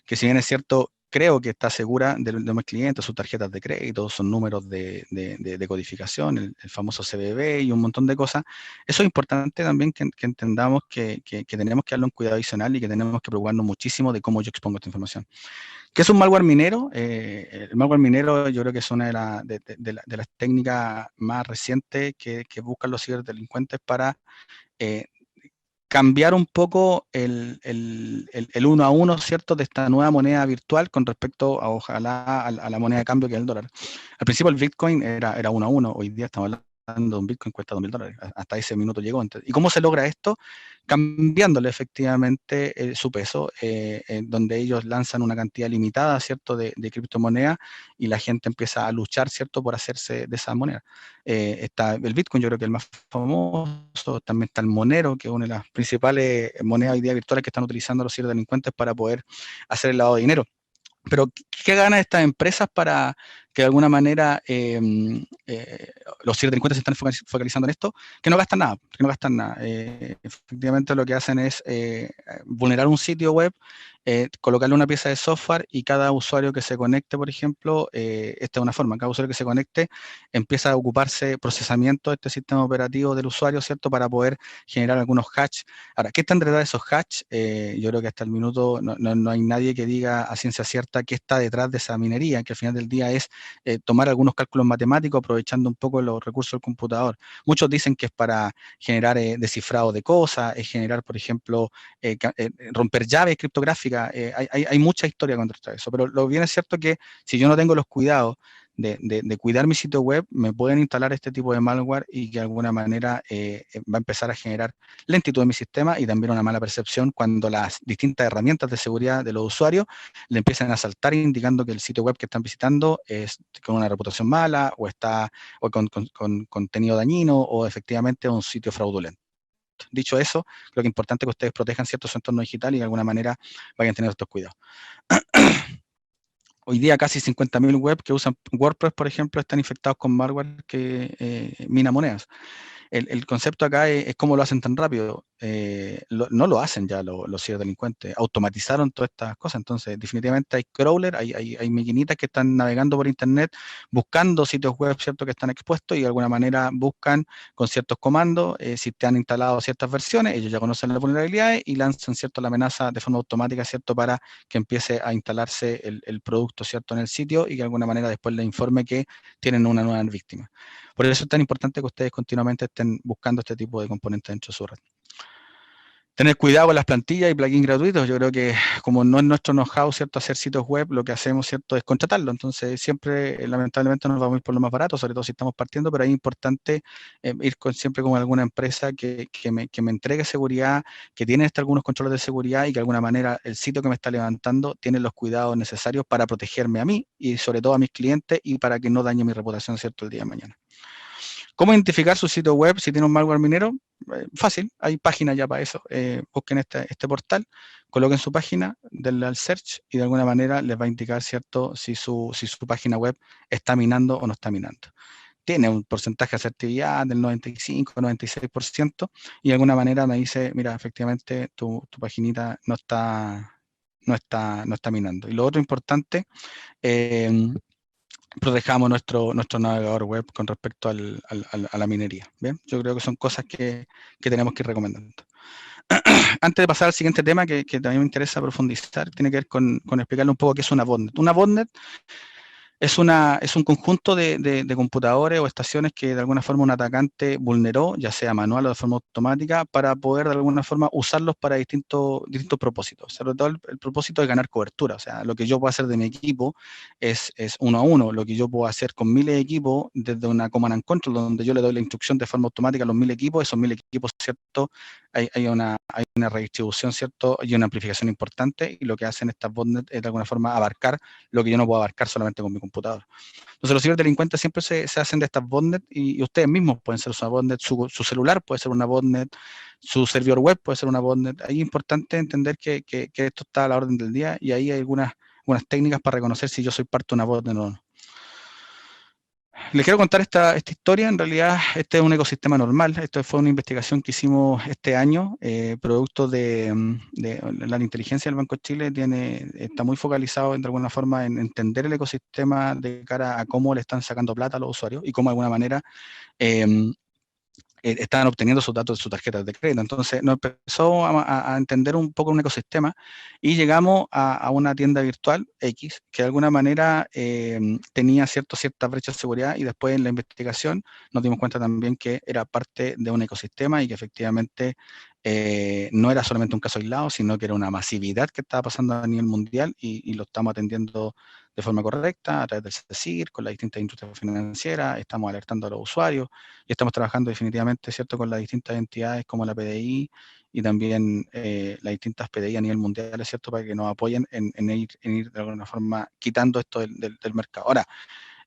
que, si bien es cierto, creo que está segura de mis clientes, sus tarjetas de crédito, sus números de codificación, el famoso CBB y un montón de cosas. Eso es importante también que entendamos que tenemos que darle un cuidado adicional y que tenemos que preocuparnos muchísimo de cómo yo expongo esta información. ¿Qué es un malware minero? El malware minero yo creo que es una de las técnicas más recientes que buscan los ciberdelincuentes para eh, cambiar un poco el uno a uno, ¿cierto?, de esta nueva moneda virtual con respecto a, ojalá, a la moneda de cambio, que es el dólar. Al principio el Bitcoin era uno a uno, hoy día estamos hablando de un Bitcoin cuesta $2.000, hasta ese minuto llegó. ¿Y cómo se logra esto? Cambiándole efectivamente su peso, donde ellos lanzan una cantidad limitada, ¿cierto?, de criptomonedas, y la gente empieza a luchar, ¿cierto?, por hacerse de esa moneda. Está el Bitcoin, yo creo que es el más famoso. También está el Monero, que es una de las principales monedas hoy día virtuales que están utilizando los ciberdelincuentes para poder hacer el lavado de dinero. Pero, ¿qué ganan estas empresas para que de alguna manera los ciberdelincuentes se están focalizando en esto? Que no gastan nada, que no gastan nada. Efectivamente lo que hacen es vulnerar un sitio web, colocarle una pieza de software, y cada usuario que se conecte, por ejemplo, esta es una forma, cada usuario que se conecte empieza a ocuparse procesamiento de este sistema operativo del usuario, ¿cierto?, para poder generar algunos hatch. Ahora, ¿qué están detrás de esos hatch? Yo creo que hasta el minuto no hay nadie que diga a ciencia cierta qué está detrás de esa minería, que al final del día es tomar algunos cálculos matemáticos aprovechando un poco los recursos del computador. Muchos dicen que es para generar descifrado de cosas, es generar, por ejemplo, romper llaves criptográficas. Hay mucha historia contra eso, pero lo bien es cierto que si yo no tengo los cuidados de cuidar mi sitio web, me pueden instalar este tipo de malware, y que de alguna manera va a empezar a generar lentitud en mi sistema y también una mala percepción cuando las distintas herramientas de seguridad de los usuarios le empiezan a saltar indicando que el sitio web que están visitando es con una reputación mala, o con contenido dañino, o efectivamente un sitio fraudulento. Dicho eso, creo que es importante que ustedes protejan cierto su entorno digital y de alguna manera vayan a tener estos cuidados. Hoy día casi 50.000 web que usan WordPress, por ejemplo, están infectados con malware que mina monedas. El concepto acá es cómo lo hacen tan rápido. No lo hacen ya los ciberdelincuentes, automatizaron todas estas cosas. Entonces, definitivamente hay crawler, hay maquinitas que están navegando por internet, buscando sitios web, ¿cierto?, que están expuestos y de alguna manera buscan con ciertos comandos, si te han instalado ciertas versiones, ellos ya conocen las vulnerabilidades y lanzan, ¿cierto?, la amenaza de forma automática, ¿cierto?, para que empiece a instalarse el producto, ¿cierto?, en el sitio y que de alguna manera después le informe que tienen una nueva víctima. Por eso es tan importante que ustedes continuamente estén buscando este tipo de componentes dentro de su red. Tener cuidado con las plantillas y plugins gratuitos. Yo creo que como no es nuestro know-how, ¿cierto?, hacer sitios web, lo que hacemos, ¿cierto?, es contratarlo. Entonces siempre, lamentablemente, nos vamos a ir por lo más barato, sobre todo si estamos partiendo, pero es importante ir siempre con alguna empresa que me entregue seguridad, que tiene algunos controles de seguridad y que de alguna manera el sitio que me está levantando tiene los cuidados necesarios para protegerme a mí y sobre todo a mis clientes y para que no dañe mi reputación, ¿cierto?, el día de mañana. ¿Cómo identificar su sitio web si tiene un malware minero? Fácil, hay páginas ya para eso. Busquen este portal, coloquen su página, denle al search y de alguna manera les va a indicar, ¿cierto?, si su página web está minando o no está minando. Tiene un porcentaje de asertividad del 95-96% y de alguna manera me dice, mira, efectivamente tu paginita no está minando. Y lo otro importante, protejamos nuestro navegador web con respecto a la minería. ¿Bien? Yo creo que son cosas que tenemos que ir recomendando. Antes de pasar al siguiente tema que también me interesa profundizar, tiene que ver con explicarle un poco qué es una botnet. Una botnet es un conjunto de computadores o estaciones que de alguna forma un atacante vulneró, ya sea manual o de forma automática, para poder de alguna forma usarlos para distintos propósitos. Sobre todo el propósito de ganar cobertura. O sea, lo que yo puedo hacer de mi equipo es uno a uno. Lo que yo puedo hacer con miles de equipos desde una command and control, donde yo le doy la instrucción de forma automática a los 1000 equipos, esos 1000 equipos, ¿cierto? Hay una redistribución, ¿cierto? Y una amplificación importante, y lo que hacen estas botnets es de alguna forma abarcar lo que yo no puedo abarcar solamente con mi computador. Entonces los ciberdelincuentes siempre se hacen de estas botnets y ustedes mismos pueden ser una botnet, su celular puede ser una botnet, su servidor web puede ser una botnet. Ahí es importante entender que esto está a la orden del día y ahí hay algunas técnicas para reconocer si yo soy parte de una botnet o no. Les quiero contar esta historia. En realidad, este es un ecosistema normal. Esto fue una investigación que hicimos este año, producto de la inteligencia del Banco de Chile. Está muy focalizado de alguna forma en entender el ecosistema de cara a cómo le están sacando plata a los usuarios y cómo de alguna manera estaban obteniendo sus datos de sus tarjetas de crédito. Entonces nos empezó a entender un poco un ecosistema y llegamos a una tienda virtual X que de alguna manera tenía ciertas brechas de seguridad y después en la investigación nos dimos cuenta también que era parte de un ecosistema y que efectivamente no era solamente un caso aislado, sino que era una masividad que estaba pasando a nivel mundial y lo estamos atendiendo de forma correcta a través del CECIR, con las distintas industrias financieras, estamos alertando a los usuarios y estamos trabajando definitivamente, ¿cierto?, con las distintas entidades como la PDI y también las distintas PDI a nivel mundial, ¿cierto?, para que nos apoyen en ir de alguna forma quitando esto del mercado. Ahora,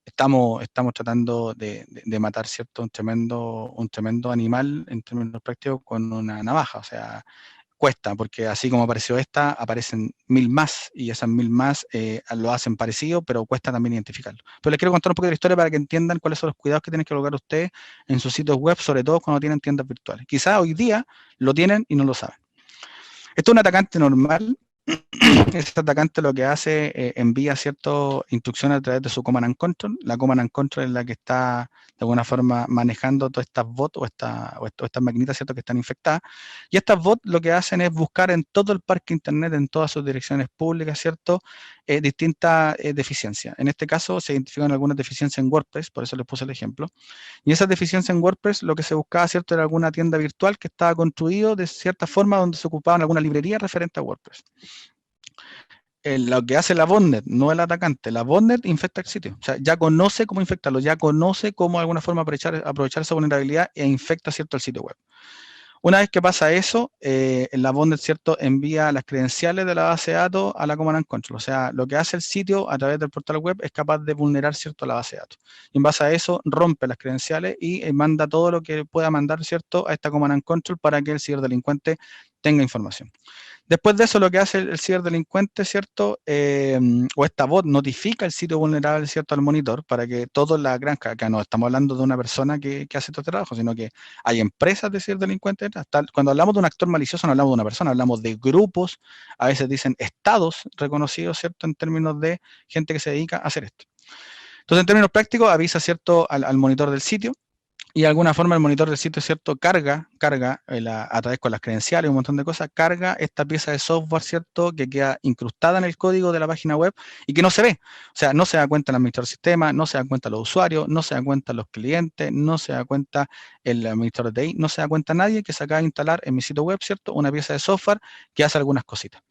estamos tratando de matar, ¿cierto?, un tremendo animal en términos prácticos con una navaja. O sea, cuesta, porque así como apareció esta, aparecen 1000 más, y esas 1000 más lo hacen parecido, pero cuesta también identificarlo. Pero les quiero contar un poco de la historia para que entiendan cuáles son los cuidados que tienen que lograr ustedes en sus sitios web, sobre todo cuando tienen tiendas virtuales. Quizás hoy día lo tienen y no lo saben. Esto es un atacante normal. Este atacante lo que hace, envía ciertas instrucciones a través de su command and control. La command and control es la que está de alguna forma manejando todas estas bots o estas maquinitas, ¿cierto?, que están infectadas. Y estas bots lo que hacen es buscar en todo el parque internet, en todas sus direcciones públicas, ¿cierto?, distintas deficiencias. En este caso se identifican algunas deficiencias en WordPress, por eso les puse el ejemplo. Y esas deficiencias en WordPress, lo que se buscaba, ¿cierto?, era alguna tienda virtual que estaba construido de cierta forma donde se ocupaban alguna librería referente a WordPress. Lo que hace la botnet, no el atacante, la botnet infecta el sitio. O sea, ya conoce cómo infectarlo, ya conoce cómo de alguna forma aprovechar esa vulnerabilidad e infecta, ¿cierto?, el sitio web. Una vez que pasa eso, la botnet, ¿cierto?, envía las credenciales de la base de datos a la command and control. O sea, lo que hace el sitio a través del portal web es capaz de vulnerar, ¿cierto?, la base de datos. Y en base a eso, rompe las credenciales y manda todo lo que pueda mandar, ¿cierto?, a esta command and control para que el ciberdelincuente tenga información. Después de eso, lo que hace el ciberdelincuente, ¿cierto? O esta bot notifica el sitio vulnerable, ¿cierto? Al monitor para que toda la granja, acá no estamos hablando de una persona que hace este trabajo, sino que hay empresas de ciberdelincuentes. Cuando hablamos de un actor malicioso, no hablamos de una persona, hablamos de grupos, a veces dicen estados reconocidos, ¿cierto? En términos de gente que se dedica a hacer esto. Entonces, en términos prácticos, avisa, ¿cierto? Al monitor del sitio. Y de alguna forma el monitor del sitio, ¿cierto? Carga a través con las credenciales y un montón de cosas, carga esta pieza de software, ¿cierto? Que queda incrustada en el código de la página web y que no se ve. O sea, no se da cuenta el administrador del sistema, no se da cuenta los usuarios, no se da cuenta los clientes, no se da cuenta el administrador de TI, no se da cuenta nadie que se acaba de instalar en mi sitio web, ¿cierto? Una pieza de software que hace algunas cositas.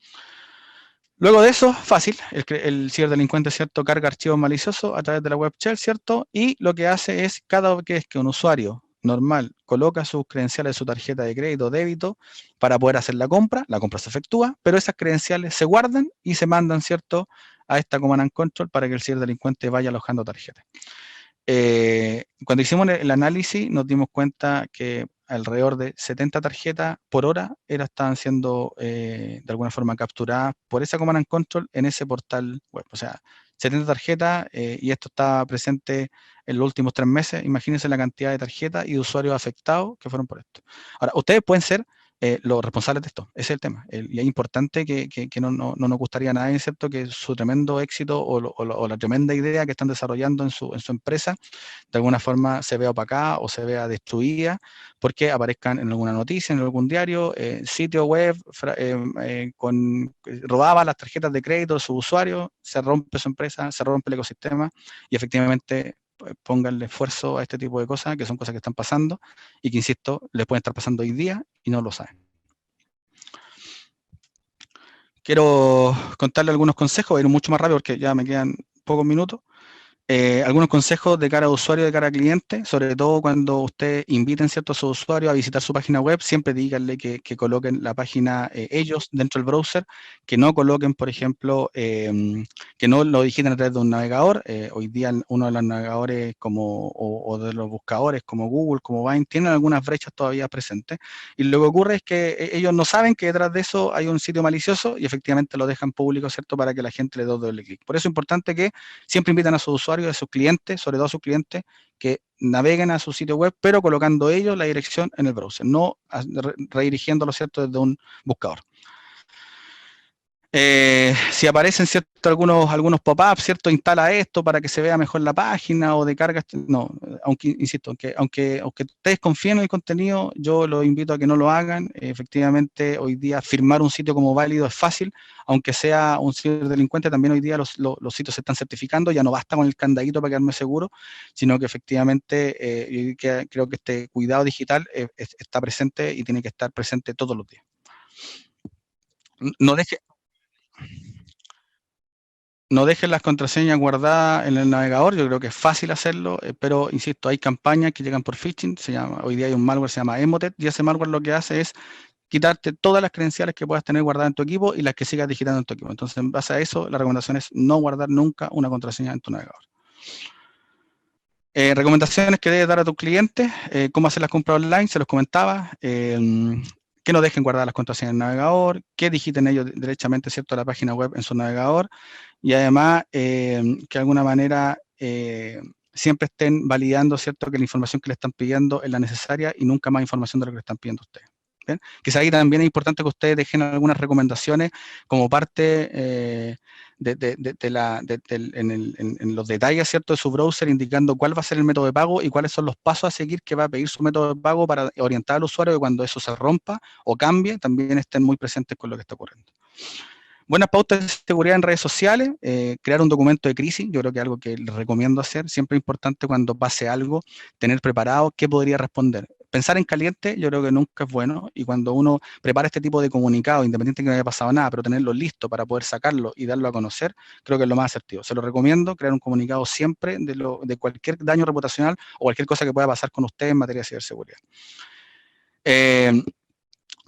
Luego de eso, fácil, el ciberdelincuente, ¿cierto? Carga archivos maliciosos a través de la web shell, ¿cierto? Y lo que hace es, cada vez que un usuario normal coloca sus credenciales de su tarjeta de crédito o débito para poder hacer la compra se efectúa, pero esas credenciales se guardan y se mandan, ¿cierto? A esta command and control para que el ciberdelincuente vaya alojando tarjetas. Cuando hicimos el análisis nos dimos cuenta que alrededor de 70 tarjetas por hora estaban siendo de alguna forma capturadas por esa command and control en ese portal web. O sea, 70 tarjetas y esto estaba presente en los últimos 3 meses. Imagínense la cantidad de tarjetas y de usuarios afectados que fueron por esto. Ahora, ustedes pueden ser los responsables de esto, ese es el tema. Y es importante que no nos gustaría a nadie, ¿cierto?, que su tremendo éxito o la tremenda idea que están desarrollando en su empresa, de alguna forma se vea opacada o se vea destruida, porque aparezcan en alguna noticia, en algún diario, sitio web, robaba las tarjetas de crédito de su usuario, se rompe su empresa, se rompe el ecosistema, y efectivamente pónganle esfuerzo a este tipo de cosas, que son cosas que están pasando y que, insisto, les pueden estar pasando hoy día y no lo saben. Quiero contarle algunos consejos, voy a ir mucho más rápido porque ya me quedan pocos minutos. Algunos consejos de cara a usuario, de cara a cliente, sobre todo cuando usted inviten, ¿cierto?, a su usuario a visitar su página web, siempre díganle que coloquen la página ellos dentro del browser, que no coloquen, por ejemplo, que no lo digiten a través de un navegador. Hoy día uno de los navegadores o de los buscadores como Google, como Bing, tienen algunas brechas todavía presentes, y lo que ocurre es que ellos no saben que detrás de eso hay un sitio malicioso y efectivamente lo dejan público, ¿cierto?, para que la gente le dé doble clic. Por eso es importante que siempre invitan a sus usuarios, a sus clientes, sobre todo a sus clientes, que naveguen a su sitio web, pero colocando ellos la dirección en el browser, no redirigiéndolo, ¿cierto?, desde un buscador. Si aparecen, ¿cierto?, algunos pop-ups, ¿cierto?, instala esto para que se vea mejor la página o de carga, no, aunque, insisto, aunque ustedes confíen en el contenido, yo los invito a que no lo hagan. Efectivamente, hoy día firmar un sitio como válido es fácil, aunque sea un ciberdelincuente, también hoy día los sitios se están certificando, ya no basta con el candadito para quedarme seguro, sino que efectivamente creo que este cuidado digital está presente y tiene que estar presente todos los días. No dejen las contraseñas guardadas en el navegador, yo creo que es fácil hacerlo, pero insisto, hay campañas que llegan por phishing, hoy día hay un malware que se llama Emotet, y ese malware lo que hace es quitarte todas las credenciales que puedas tener guardadas en tu equipo y las que sigas digitando en tu equipo. Entonces, en base a eso, la recomendación es no guardar nunca una contraseña en tu navegador. Recomendaciones que debes dar a tus clientes, cómo hacer las compras online, se los comentaba, que no dejen guardar las contraseñas en el navegador, que digiten ellos derechamente, ¿cierto?, la página web en su navegador, y además que de alguna manera siempre estén validando, ¿cierto?, que la información que le están pidiendo es la necesaria y nunca más información de lo que le están pidiendo a ustedes. ¿Bien? Quizá ahí también es importante que ustedes dejen algunas recomendaciones como parte en los detalles, ¿cierto?, de su browser, indicando cuál va a ser el método de pago y cuáles son los pasos a seguir que va a pedir su método de pago para orientar al usuario, que cuando eso se rompa o cambie, también estén muy presentes con lo que está ocurriendo. Buenas pautas de seguridad en redes sociales, crear un documento de crisis, yo creo que es algo que les recomiendo hacer. Siempre es importante cuando pase algo, tener preparado qué podría responder. Pensar en caliente yo creo que nunca es bueno, y cuando uno prepara este tipo de comunicado, independiente de que no haya pasado nada, pero tenerlo listo para poder sacarlo y darlo a conocer, creo que es lo más asertivo. Se lo recomiendo, crear un comunicado siempre de cualquier daño reputacional o cualquier cosa que pueda pasar con usted en materia de ciberseguridad.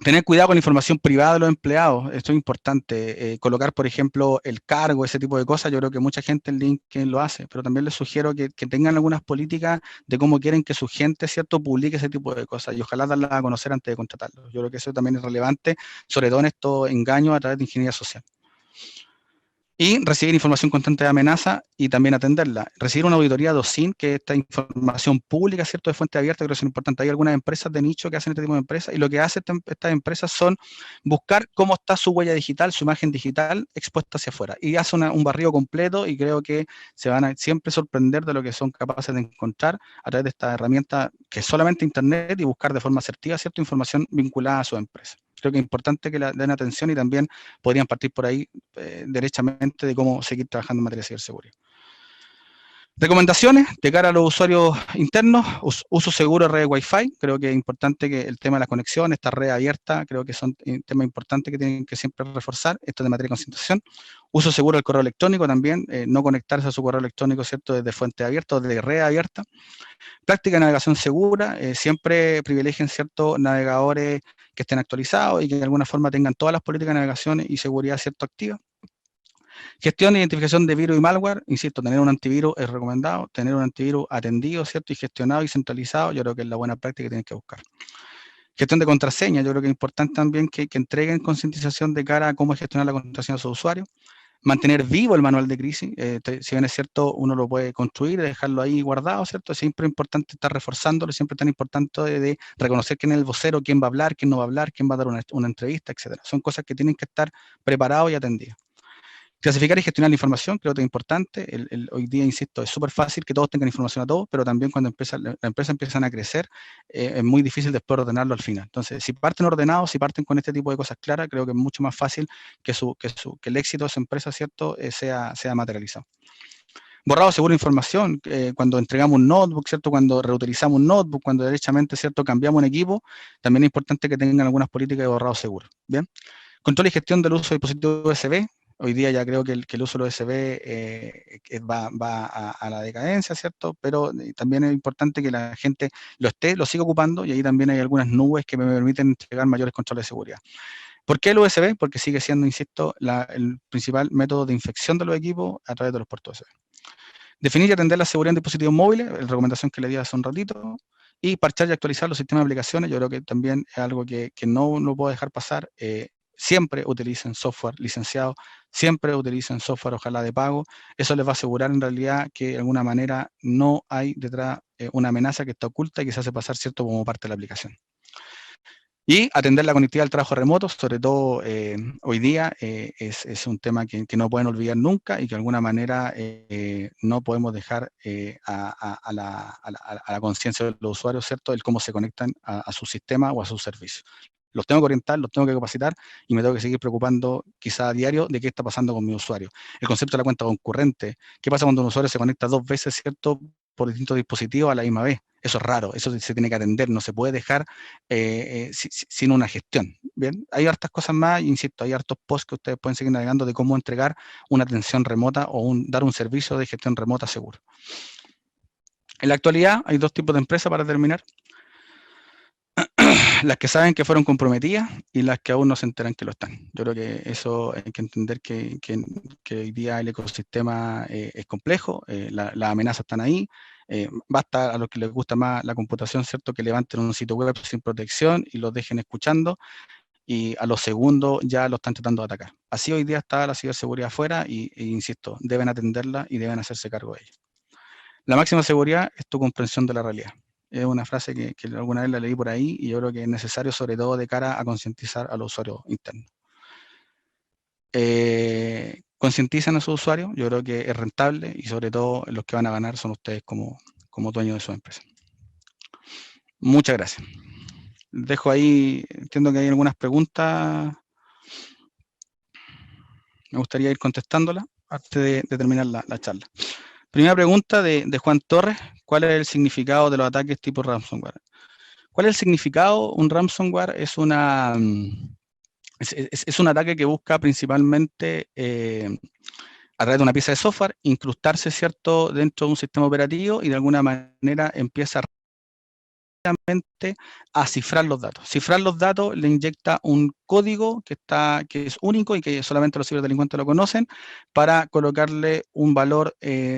Tener cuidado con la información privada de los empleados, esto es importante. Colocar, por ejemplo, el cargo, ese tipo de cosas, yo creo que mucha gente en LinkedIn lo hace, pero también les sugiero que tengan algunas políticas de cómo quieren que su gente, ¿cierto?, publique ese tipo de cosas y ojalá darlas a conocer antes de contratarlos. Yo creo que eso también es relevante, sobre todo en estos engaños a través de ingeniería social. Y recibir información constante de amenaza y también atenderla. Recibir una auditoría DOSINT, que es esta información pública, ¿cierto?, de fuente abierta, creo que es importante. Hay algunas empresas de nicho que hacen este tipo de empresas y lo que hacen estas empresas son buscar cómo está su huella digital, su imagen digital expuesta hacia afuera. Y hacen un barrido completo y creo que se van a siempre sorprender de lo que son capaces de encontrar a través de esta herramienta que es solamente Internet y buscar de forma asertiva, ¿cierto?, información vinculada a su empresa. Creo que es importante que la den atención y también podrían partir por ahí derechamente de cómo seguir trabajando en materia de ciberseguridad. Recomendaciones de cara a los usuarios internos, uso seguro de red Wi-Fi, creo que es importante que el tema de la conexión, esta red abierta, creo que son temas importantes que tienen que siempre reforzar, esto de materia de concientización. Uso seguro del correo electrónico también, no conectarse a su correo electrónico, ¿cierto?, desde fuente abierta o de red abierta. Práctica de navegación segura, siempre privilegien ciertos navegadores que estén actualizados y que de alguna forma tengan todas las políticas de navegación y seguridad, ¿cierto?, activas. Gestión e identificación de virus y malware, insisto, tener un antivirus es recomendado, tener un antivirus atendido, ¿cierto?, y gestionado y centralizado, yo creo que es la buena práctica que tienen que buscar. Gestión de contraseña, yo creo que es importante también que entreguen concientización de cara a cómo gestionar la contraseña de sus usuarios. Mantener vivo el manual de crisis, si bien es cierto, uno lo puede construir, dejarlo ahí guardado, ¿cierto? Es siempre importante estar reforzándolo, siempre tan importante de reconocer quién es el vocero, quién va a hablar, quién no va a hablar, quién va a dar una entrevista, etcétera. Son cosas que tienen que estar preparados y atendidas. Clasificar y gestionar la información, creo que es importante. Hoy día, insisto, es súper fácil que todos tengan información a todos, pero también cuando las empresas empiezan a crecer, es muy difícil después ordenarlo al final. Entonces, si parten ordenados, si parten con este tipo de cosas claras, creo que es mucho más fácil que el éxito de su empresa, ¿cierto?, sea materializado. Borrado seguro de información, cuando entregamos un notebook, ¿cierto?, cuando reutilizamos un notebook, cuando derechamente, ¿cierto?, cambiamos un equipo, también es importante que tengan algunas políticas de borrado seguro. Bien. Control y gestión del uso de dispositivos USB. Hoy día ya creo que el uso del USB va a la decadencia, ¿cierto? Pero también es importante que la gente lo siga ocupando y ahí también hay algunas nubes que me permiten entregar mayores controles de seguridad. ¿Por qué el USB? Porque sigue siendo, insisto, el principal método de infección de los equipos a través de los puertos USB. Definir y atender la seguridad en dispositivos móviles, la recomendación que le di hace un ratito, y parchar y actualizar los sistemas de aplicaciones, yo creo que también es algo que no puedo dejar pasar. Siempre utilicen software licenciado, siempre utilicen software ojalá de pago, eso les va a asegurar en realidad que de alguna manera no hay detrás una amenaza que está oculta y que se hace pasar, ¿cierto?, como parte de la aplicación. Y atender la conectividad del trabajo remoto, sobre todo hoy día, es un tema que no pueden olvidar nunca y que de alguna manera no podemos dejar a la conciencia de los usuarios, ¿cierto?, el cómo se conectan a su sistema o a sus servicios. Los tengo que orientar, los tengo que capacitar y me tengo que seguir preocupando quizá a diario de qué está pasando con mi usuario. El concepto de la cuenta concurrente, ¿qué pasa cuando un usuario se conecta 2 veces, ¿cierto?, por distintos dispositivos a la misma vez? Eso es raro, eso se tiene que atender, no se puede dejar sin una gestión. Bien, hay hartas cosas más, insisto, hay hartos posts que ustedes pueden seguir navegando de cómo entregar una atención remota o dar un servicio de gestión remota seguro. En la actualidad hay 2 tipos de empresas para terminar. Las que saben que fueron comprometidas y las que aún no se enteran que lo están. Yo creo que eso hay que entender que hoy día el ecosistema es complejo, las amenazas están ahí, basta a los que les gusta más la computación, ¿cierto?, que levanten un sitio web sin protección y los dejen escuchando y a los segundos ya lo están tratando de atacar. Así hoy día está la ciberseguridad afuera e insisto, deben atenderla y deben hacerse cargo de ella. La máxima seguridad es tu comprensión de la realidad. Es una frase que alguna vez la leí por ahí y yo creo que es necesario sobre todo de cara a concientizar a los usuarios internos. Concientizan a sus usuarios, yo creo que es rentable y sobre todo los que van a ganar son ustedes como dueños de su empresa. Muchas gracias. Dejo ahí, entiendo que hay algunas preguntas. Me gustaría ir contestándolas antes de terminar la charla. Primera pregunta de Juan Torres, ¿cuál es el significado de los ataques tipo ransomware? ¿Cuál es el significado? Un ransomware es un ataque que busca principalmente a través de una pieza de software incrustarse, ¿cierto?, dentro de un sistema operativo y de alguna manera empieza a a cifrar los datos. Cifrar los datos le inyecta un código que es único y que solamente los ciberdelincuentes lo conocen, para colocarle un valor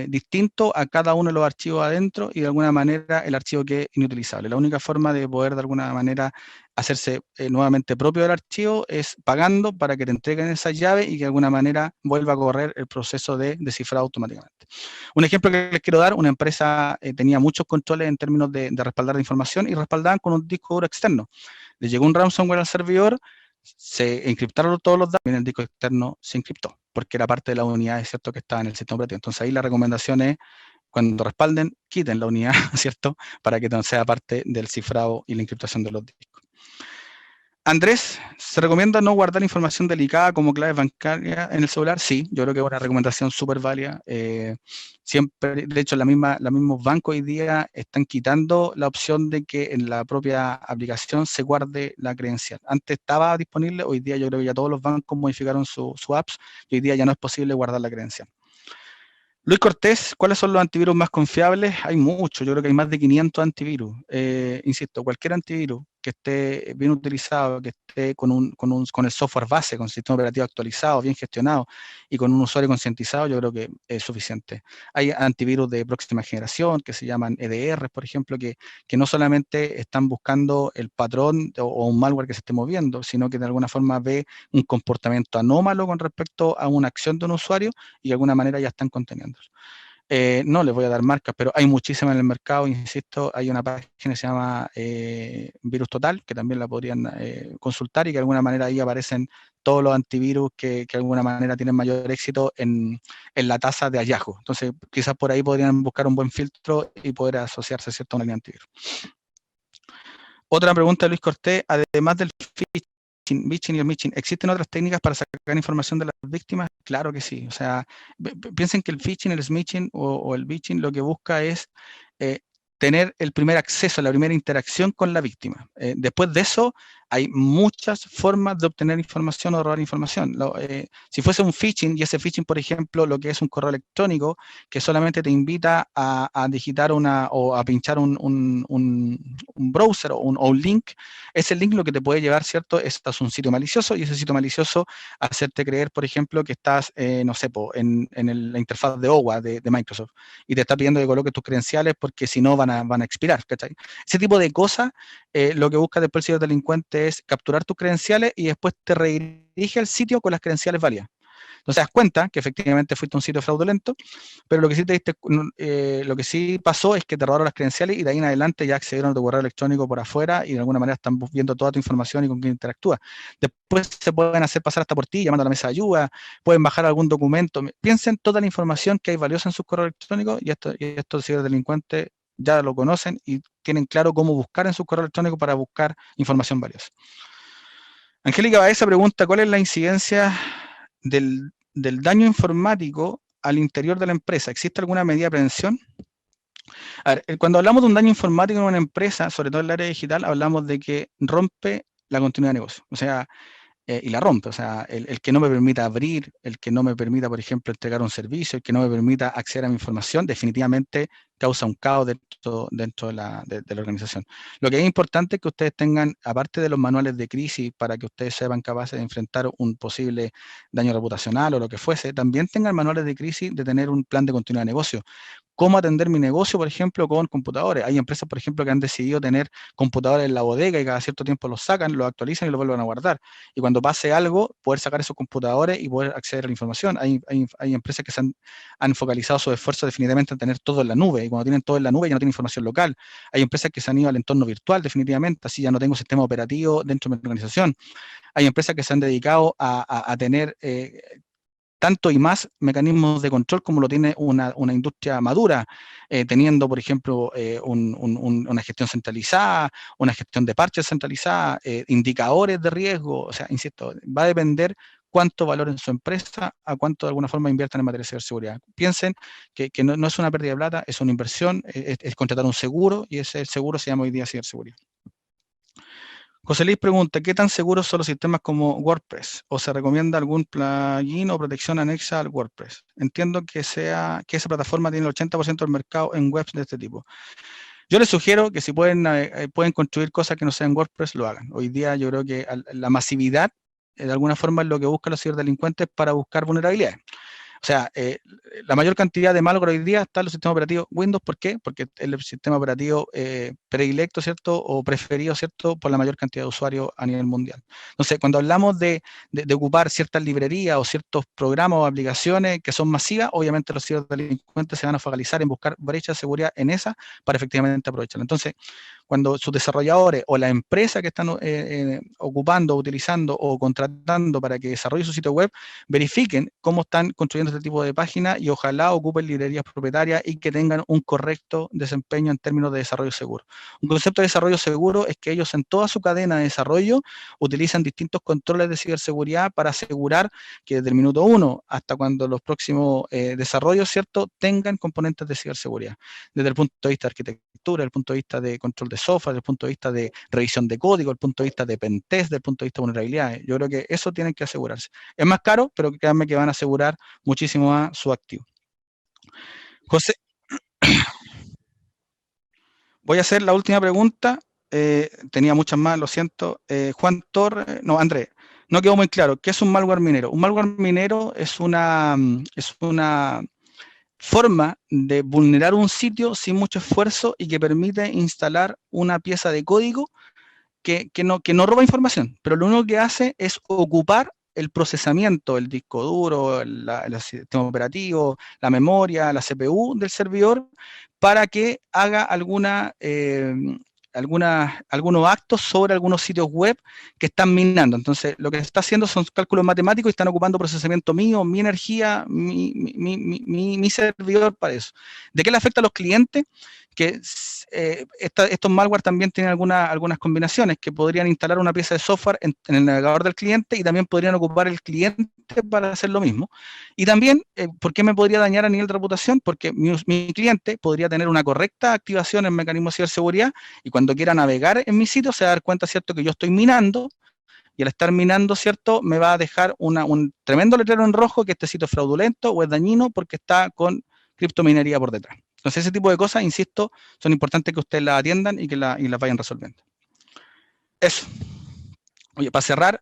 distinto a cada uno de los archivos adentro, y de alguna manera el archivo quede inutilizable. La única forma de poder de alguna manera hacerse nuevamente propio del archivo es pagando para que te entreguen esa llave y que de alguna manera vuelva a correr el proceso de descifrado automáticamente. Un ejemplo que les quiero dar: una empresa tenía muchos controles en términos de respaldar de información, y respaldaban con un disco duro externo. Le llegó un ransomware al servidor, se encriptaron todos los datos y en el disco externo se encriptó, porque era parte de la unidad, es cierto, que estaba en el sistema operativo. Entonces ahí la recomendación es, cuando respalden, quiten la unidad, ¿cierto?, para que no sea parte del cifrado y la encriptación de los discos. Andrés, ¿se recomienda no guardar información delicada como claves bancarias en el celular? Sí, yo creo que es una recomendación súper válida. Siempre, de hecho, los mismos bancos hoy día están quitando la opción de que en la propia aplicación se guarde la credencial. Antes estaba disponible, hoy día yo creo que ya todos los bancos modificaron su apps, y hoy día ya no es posible guardar la credencial. Luis Cortés, ¿cuáles son los antivirus más confiables? Hay muchos, yo creo que hay más de 500 antivirus. Insisto, cualquier antivirus que esté bien utilizado, que esté con el software base, con el sistema operativo actualizado, bien gestionado y con un usuario concientizado, yo creo que es suficiente. Hay antivirus de próxima generación que se llaman EDR, por ejemplo, que no solamente están buscando el patrón o un malware que se esté moviendo, sino que de alguna forma ve un comportamiento anómalo con respecto a una acción de un usuario y de alguna manera ya están conteniendo. No les voy a dar marcas, pero hay muchísimas en el mercado, insisto. Hay una página que se llama Virus Total, que también la podrían consultar, y que de alguna manera ahí aparecen todos los antivirus que de alguna manera tienen mayor éxito en la tasa de hallazgo. Entonces, quizás por ahí podrían buscar un buen filtro y poder asociarse, ¿cierto?, a una línea antivirus. Otra pregunta de Luis Cortés: además del phishing y el mitching, ¿existen otras técnicas para sacar información de las víctimas? Claro que sí. O sea, piensen que el phishing, el smishing o el bitching lo que busca es tener el primer acceso, la primera interacción con la víctima. Después de eso, hay muchas formas de obtener información o robar información. Si fuese un phishing, y ese phishing, por ejemplo, lo que es un correo electrónico que solamente te invita a digitar o a pinchar un browser o un link, ese link lo que te puede llevar, ¿cierto?, es a un sitio malicioso, y ese sitio malicioso hacerte creer, por ejemplo, que estás, no sé, en la interfaz de OWA de Microsoft, y te está pidiendo que coloques tus credenciales porque si no van a expirar, ¿cachai? Ese tipo de cosas, lo que busca después el ciberdelincuente es capturar tus credenciales y después te redirige al sitio con las credenciales válidas. Entonces te das cuenta que efectivamente fuiste a un sitio fraudulento, pero lo que sí lo que sí pasó es que te robaron las credenciales, y de ahí en adelante ya accedieron a tu correo electrónico por afuera y de alguna manera están viendo toda tu información y con quién interactúa. Después se pueden hacer pasar hasta por ti, llamando a la mesa de ayuda, pueden bajar algún documento. Piensen toda la información que hay valiosa en sus correos electrónicos, y estos ciberdelincuentes ya lo conocen y tienen claro cómo buscar en sus correos electrónicos para buscar información valiosa. Angélica Baeza pregunta: ¿cuál es la incidencia del daño informático al interior de la empresa? ¿Existe alguna medida de prevención? A ver, cuando hablamos de un daño informático en una empresa, sobre todo en el área digital, hablamos de que rompe la continuidad de negocio. O sea, y la rompe. O sea, el que no me permita abrir, el que no me permita, por ejemplo, entregar un servicio, el que no me permita acceder a mi información, definitivamente causa un caos dentro de la organización. Lo que es importante es que ustedes tengan, aparte de los manuales de crisis, para que ustedes sean capaces de enfrentar un posible daño reputacional o lo que fuese, también tengan manuales de crisis de tener un plan de continuidad de negocio. ¿Cómo atender mi negocio, por ejemplo, con computadores? Hay empresas, por ejemplo, que han decidido tener computadores en la bodega y cada cierto tiempo los sacan, los actualizan y los vuelven a guardar. Y cuando pase algo, poder sacar esos computadores y poder acceder a la información. Hay empresas que han focalizado sus esfuerzos definitivamente en tener todo en la nube, y cuando tienen todo en la nube ya no tienen información local. Hay empresas que se han ido al entorno virtual definitivamente, así ya no tengo sistema operativo dentro de mi organización. Hay empresas que se han dedicado a tener tanto y más mecanismos de control como lo tiene una industria madura, teniendo, por ejemplo, una gestión centralizada, una gestión de parches centralizada, indicadores de riesgo. O sea, insisto, va a depender cuánto valor en su empresa, a cuánto de alguna forma inviertan en materia de ciberseguridad. Piensen que no es una pérdida de plata, es una inversión, es contratar un seguro, y ese seguro se llama hoy día ciberseguridad. José Luis pregunta: ¿qué tan seguros son los sistemas como WordPress? ¿O se recomienda algún plugin o protección anexa al WordPress? Entiendo que esa plataforma tiene el 80% del mercado en webs de este tipo. Yo les sugiero que si pueden construir cosas que no sean WordPress, lo hagan. Hoy día yo creo que la masividad, de alguna forma, es lo que buscan los ciberdelincuentes para buscar vulnerabilidades. O sea, la mayor cantidad de malware hoy día está en los sistemas operativos Windows. ¿Por qué? Porque es el sistema operativo predilecto, ¿cierto? O preferido, ¿cierto? Por la mayor cantidad de usuarios a nivel mundial. Entonces, cuando hablamos de ocupar ciertas librerías o ciertos programas o aplicaciones que son masivas, obviamente los ciberdelincuentes se van a focalizar en buscar brechas de seguridad en esas para efectivamente aprovecharla. Entonces, cuando sus desarrolladores o la empresa que están ocupando, utilizando o contratando para que desarrolle su sitio web, verifiquen cómo están construyendo este tipo de páginas y ojalá ocupen librerías propietarias y que tengan un correcto desempeño en términos de desarrollo seguro. Un concepto de desarrollo seguro es que ellos en toda su cadena de desarrollo utilizan distintos controles de ciberseguridad para asegurar que desde el minuto 1 hasta cuando los próximos desarrollos, ¿cierto?, tengan componentes de ciberseguridad. Desde el punto de vista de arquitectura, desde el punto de vista de control de software, desde el punto de vista de revisión de código, desde el punto de vista de pentest, desde el punto de vista de vulnerabilidades. Yo creo que eso tienen que asegurarse. Es más caro, pero créanme que van a asegurar muchísimo más su activo. José, voy a hacer la última pregunta. Tenía muchas más, lo siento. Juan Torres, no, Andrés, no quedó muy claro. ¿Qué es un malware minero? Un malware minero es una forma de vulnerar un sitio sin mucho esfuerzo y que permite instalar una pieza de código que no roba información, pero lo único que hace es ocupar el procesamiento, el disco duro, el sistema operativo, la memoria, la CPU del servidor, para que haga algunos actos sobre algunos sitios web que están minando. Entonces, lo que está haciendo son cálculos matemáticos y están ocupando procesamiento mío, mi energía, mi servidor para eso. ¿De qué le afecta a los clientes? Que estos malware también tienen algunas combinaciones, que podrían instalar una pieza de software en el navegador del cliente y también podrían ocupar el cliente para hacer lo mismo. Y también, ¿por qué me podría dañar a nivel de reputación? Porque mi cliente podría tener una correcta activación en mecanismos de ciberseguridad y cuando quiera navegar en mi sitio se va a dar cuenta, ¿cierto?, que yo estoy minando y al estar minando, ¿cierto?, me va a dejar un tremendo letrero en rojo que este sitio es fraudulento o es dañino porque está con criptominería por detrás. Entonces, ese tipo de cosas, insisto, son importantes que ustedes las atiendan y que las vayan resolviendo. Eso. Oye, para cerrar,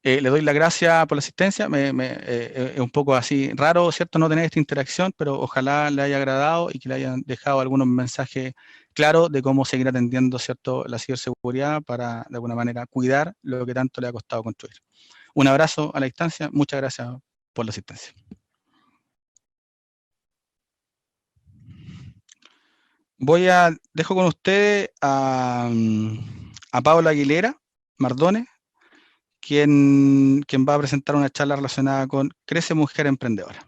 le doy las gracias por la asistencia. Es un poco así raro, ¿cierto?, no tener esta interacción, pero ojalá le haya agradado y que le hayan dejado algunos mensajes claros de cómo seguir atendiendo, ¿cierto?, la ciberseguridad para, de alguna manera, cuidar lo que tanto le ha costado construir. Un abrazo a la distancia. Muchas gracias por la asistencia. Dejo con ustedes a Paula Aguilera Mardones, quien va a presentar una charla relacionada con Crece Mujer Emprendedora.